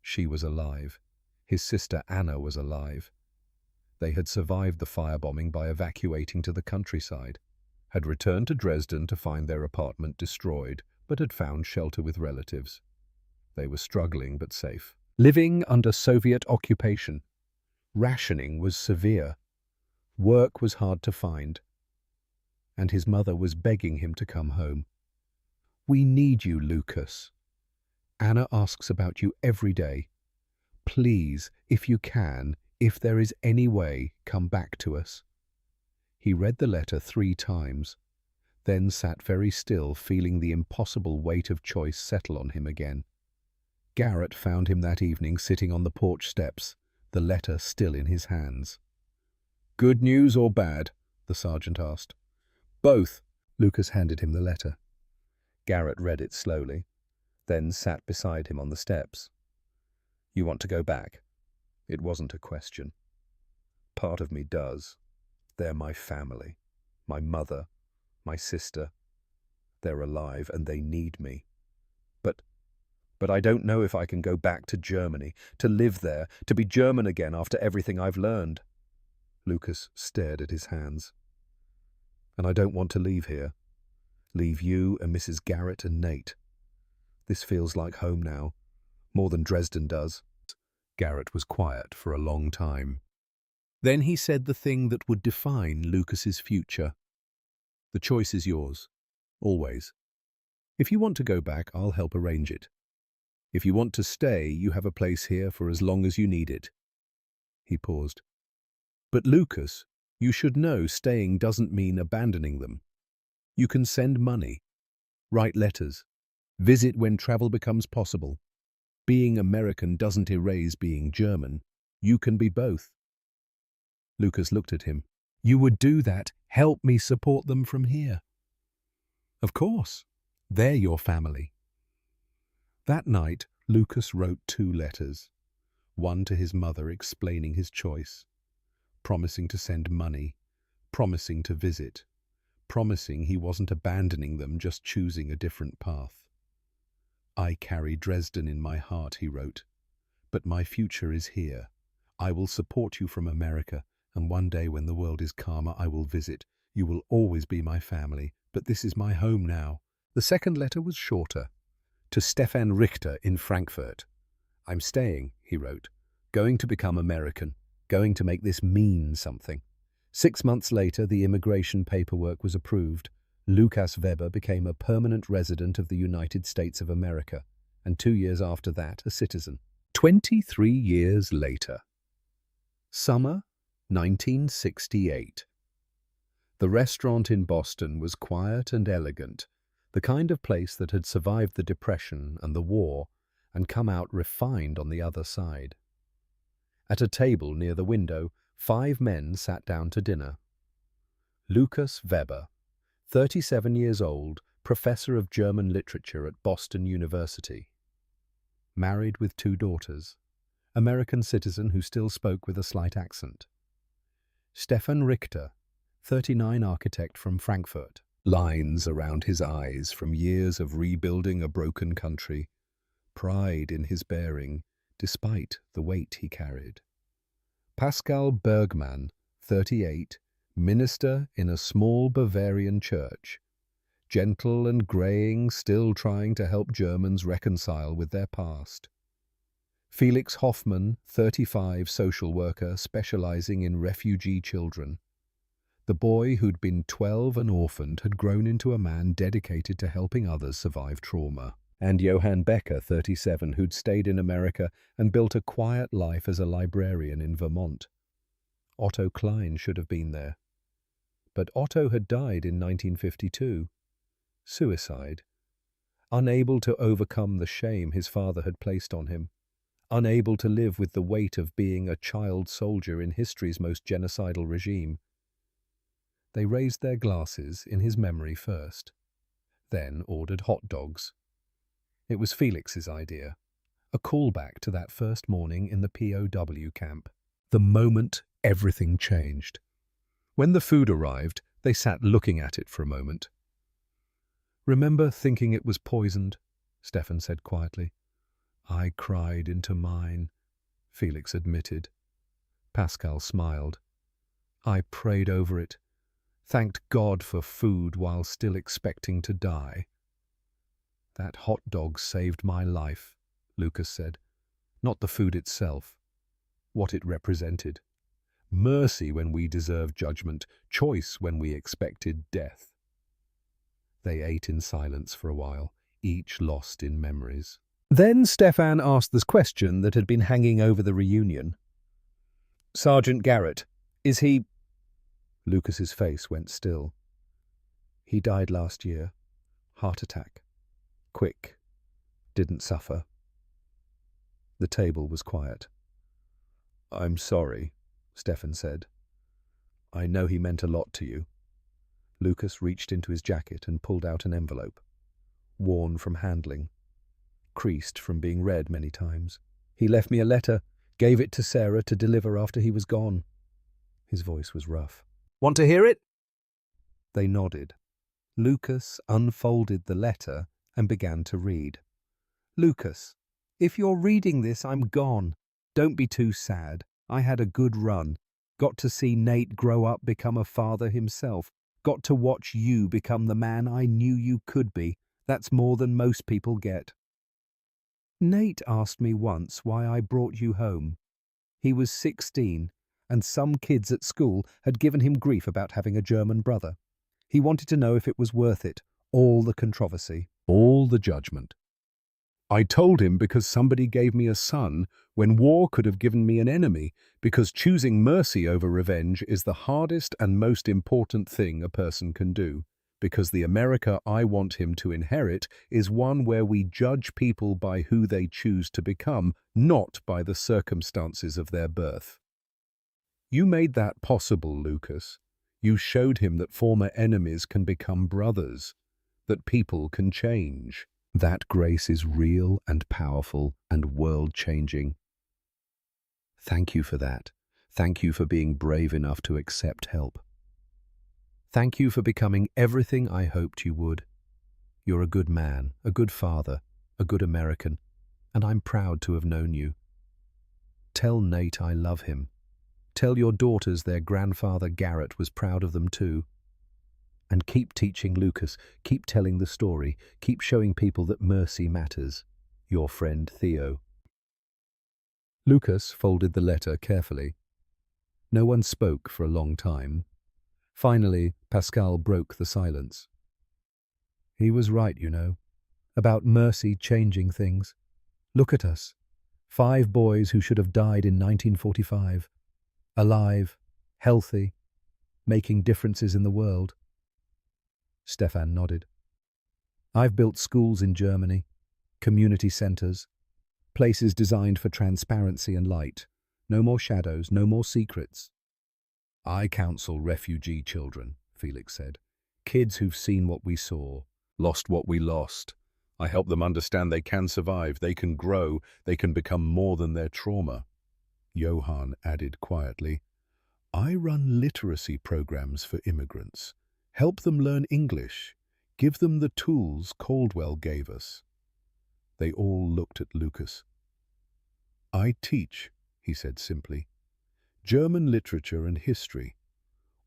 She was alive. His sister Anna was alive. They had survived the firebombing by evacuating to the countryside, had returned to Dresden to find their apartment destroyed, but had found shelter with relatives. They were struggling but safe. Living under Soviet occupation. Rationing was severe. Work was hard to find. And his mother was begging him to come home. "We need you, Lucas. Anna asks about you every day. Please, if you can, if there is any way, come back to us." He read the letter 3 times, then sat very still, feeling the impossible weight of choice settle on him again. Garrett found him that evening sitting on the porch steps, the letter still in his hands. "Good news or bad?" the sergeant asked. Both. Lucas handed him the letter. Garrett read it slowly, then sat beside him on the steps. You want to go back? It wasn't a question. Part of me does. They're my family. My mother, my sister. They're alive and they need me. But I don't know if I can go back to Germany, to live there, to be German again after everything I've learned. Lucas stared at his hands. And I don't want to leave here. Leave you and Mrs. Garrett and Nate. This feels like home now, more than Dresden does. Garrett was quiet for a long time. Then he said the thing that would define Lucas's future. The choice is yours, always. If you want to go back, I'll help arrange it. If you want to stay, you have a place here for as long as you need it. He paused. But Lucas, you should know staying doesn't mean abandoning them. You can send money, write letters, visit when travel becomes possible. Being American doesn't erase being German. You can be both. Lucas looked at him. You would do that. Help me support them from here. Of course. They're your family. That night, Lucas wrote 2 letters. One to his mother explaining his choice, promising to send money, promising to visit, promising he wasn't abandoning them, just choosing a different path. I carry Dresden in my heart, he wrote, but my future is here. I will support you from America, and one day when the world is calmer, I will visit. You will always be my family, but this is my home now. The second letter was shorter. To Stefan Richter in Frankfurt. I'm staying, he wrote, going to become American, going to make this mean something. 6 months later, the immigration paperwork was approved. Lukas Weber became a permanent resident of the United States of America, and 2 years after that, a citizen. 23 years later. Summer 1968. The restaurant in Boston was quiet and elegant, the kind of place that had survived the Depression and the war and come out refined on the other side. At a table near the window, 5 men sat down to dinner. Lukas Weber, 37 years old, professor of German literature at Boston University. Married with 2 daughters. American citizen who still spoke with a slight accent. Stefan Richter, 39, architect from Frankfurt. Lines around his eyes from years of rebuilding a broken country. Pride in his bearing, despite the weight he carried. Pascal Bergmann, 38, minister in a small Bavarian church. Gentle and graying, still trying to help Germans reconcile with their past. Felix Hoffmann, 35, social worker specializing in refugee children. The boy who'd been 12 and orphaned had grown into a man dedicated to helping others survive trauma. And Johann Becker, 37, who'd stayed in America and built a quiet life as a librarian in Vermont. Otto Klein should have been there. But Otto had died in 1952. Suicide. Unable to overcome the shame his father had placed on him. Unable to live with the weight of being a child soldier in history's most genocidal regime. They raised their glasses in his memory first, then ordered hot dogs. It was Felix's idea, a callback to that first morning in the POW camp. The moment everything changed. When the food arrived, they sat looking at it for a moment. Remember thinking it was poisoned? Stefan said quietly. I cried into mine, Felix admitted. Pascal smiled. I prayed over it. Thanked God for food while still expecting to die. That hot dog saved my life, Lucas said. Not the food itself, what it represented. Mercy when we deserved judgment, choice when we expected death. They ate in silence for a while, each lost in memories. Then Stefan asked this question that had been hanging over the reunion. Sergeant Garrett, is he... Lucas's face went still. He died last year. Heart attack. Quick. Didn't suffer. The table was quiet. I'm sorry, Stefan said. I know he meant a lot to you. Lucas reached into his jacket and pulled out an envelope, worn from handling, creased from being read many times. He left me a letter, gave it to Sarah to deliver after he was gone. His voice was rough. Want to hear it? They nodded. Lucas unfolded the letter and began to read. Lucas, if you're reading this, I'm gone. Don't be too sad. I had a good run. Got to see Nate grow up, become a father himself. Got to watch you become the man I knew you could be. That's more than most people get. Nate asked me once why I brought you home. He was 16, and some kids at school had given him grief about having a German brother. He wanted to know if it was worth it, all the controversy, all the judgment. I told him because somebody gave me a son when war could have given me an enemy, because choosing mercy over revenge is the hardest and most important thing a person can do, because the America I want him to inherit is one where we judge people by who they choose to become, not by the circumstances of their birth. You made that possible, Lucas. You showed him that former enemies can become brothers, that people can change. That grace is real and powerful and world-changing. Thank you for that. Thank you for being brave enough to accept help. Thank you for becoming everything I hoped you would. You're a good man, a good father, a good American, and I'm proud to have known you. Tell Nate I love him. Tell your daughters their grandfather Garrett was proud of them too. And keep teaching Lucas, keep telling the story, keep showing people that mercy matters. Your friend Theo. Lucas folded the letter carefully. No one spoke for a long time. Finally, Pascal broke the silence. He was right, you know, about mercy changing things. Look at us, 5 boys who should have died in 1945, alive, healthy, making differences in the world. Stefan nodded. I've built schools in Germany, community centers, places designed for transparency and light. No more shadows, no more secrets. I counsel refugee children, Felix said. Kids who've seen what we saw, lost what we lost. I help them understand they can survive, they can grow, they can become more than their trauma. Johann added quietly, I run literacy programs for immigrants. Help them learn English. Give them the tools Caldwell gave us. They all looked at Lucas. I teach, he said simply, German literature and history,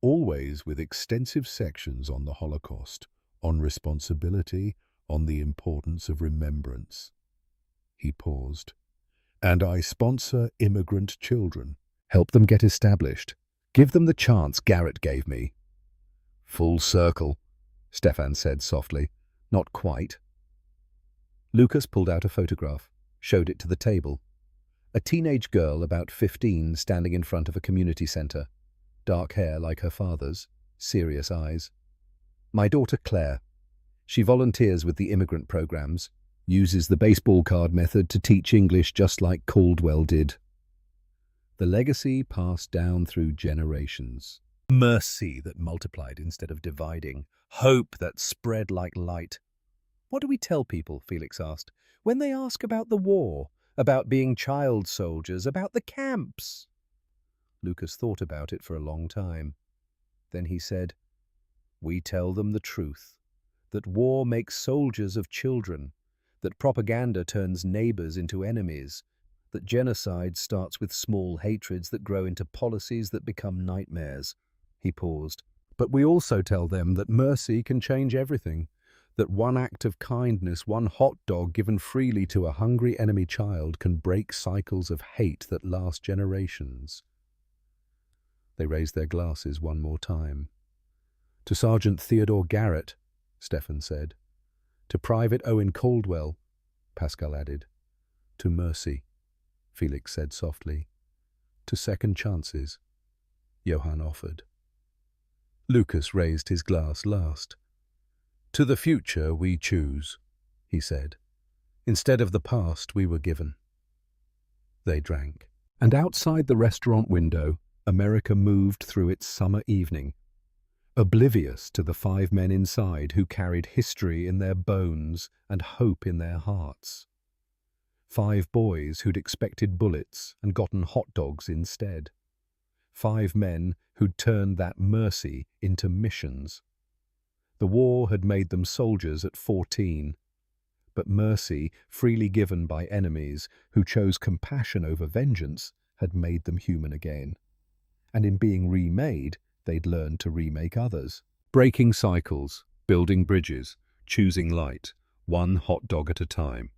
always with extensive sections on the Holocaust, on responsibility, on the importance of remembrance. He paused. And I sponsor immigrant children. Help them get established. Give them the chance Garrett gave me. Full circle, Stefan said softly. Not quite. Lucas pulled out a photograph, showed it to the table. A teenage girl about 15 standing in front of a community center. Dark hair like her father's, serious eyes. My daughter Claire. She volunteers with the immigrant programs, uses the baseball card method to teach English just like Caldwell did. The legacy passed down through generations. Mercy that multiplied instead of dividing. Hope that spread like light. What do we tell people, Felix asked, when they ask about the war, about being child soldiers, about the camps? Lucas thought about it for a long time. Then he said, we tell them the truth, that war makes soldiers of children, that propaganda turns neighbors into enemies, that genocide starts with small hatreds that grow into policies that become nightmares. He paused. But we also tell them that mercy can change everything, that one act of kindness, one hot dog given freely to a hungry enemy child can break cycles of hate that last generations. They raised their glasses one more time. To Sergeant Theodore Garrett, Stefan said. To Private Owen Caldwell, Pascal added. To mercy, Felix said softly. To second chances, Johann offered. Lucas raised his glass last. To the future we choose, he said. Instead of the past we were given. They drank. And outside the restaurant window, America moved through its summer evening. oblivious to the 5 men inside who carried history in their bones and hope in their hearts. 5 boys who'd expected bullets and gotten hot dogs instead. 5 men who'd turned that mercy into missions. The war had made them soldiers at 14, but mercy, freely given by enemies who chose compassion over vengeance, had made them human again. And in being remade, they'd learned to remake others. Breaking cycles, building bridges, choosing light, one hot dog at a time.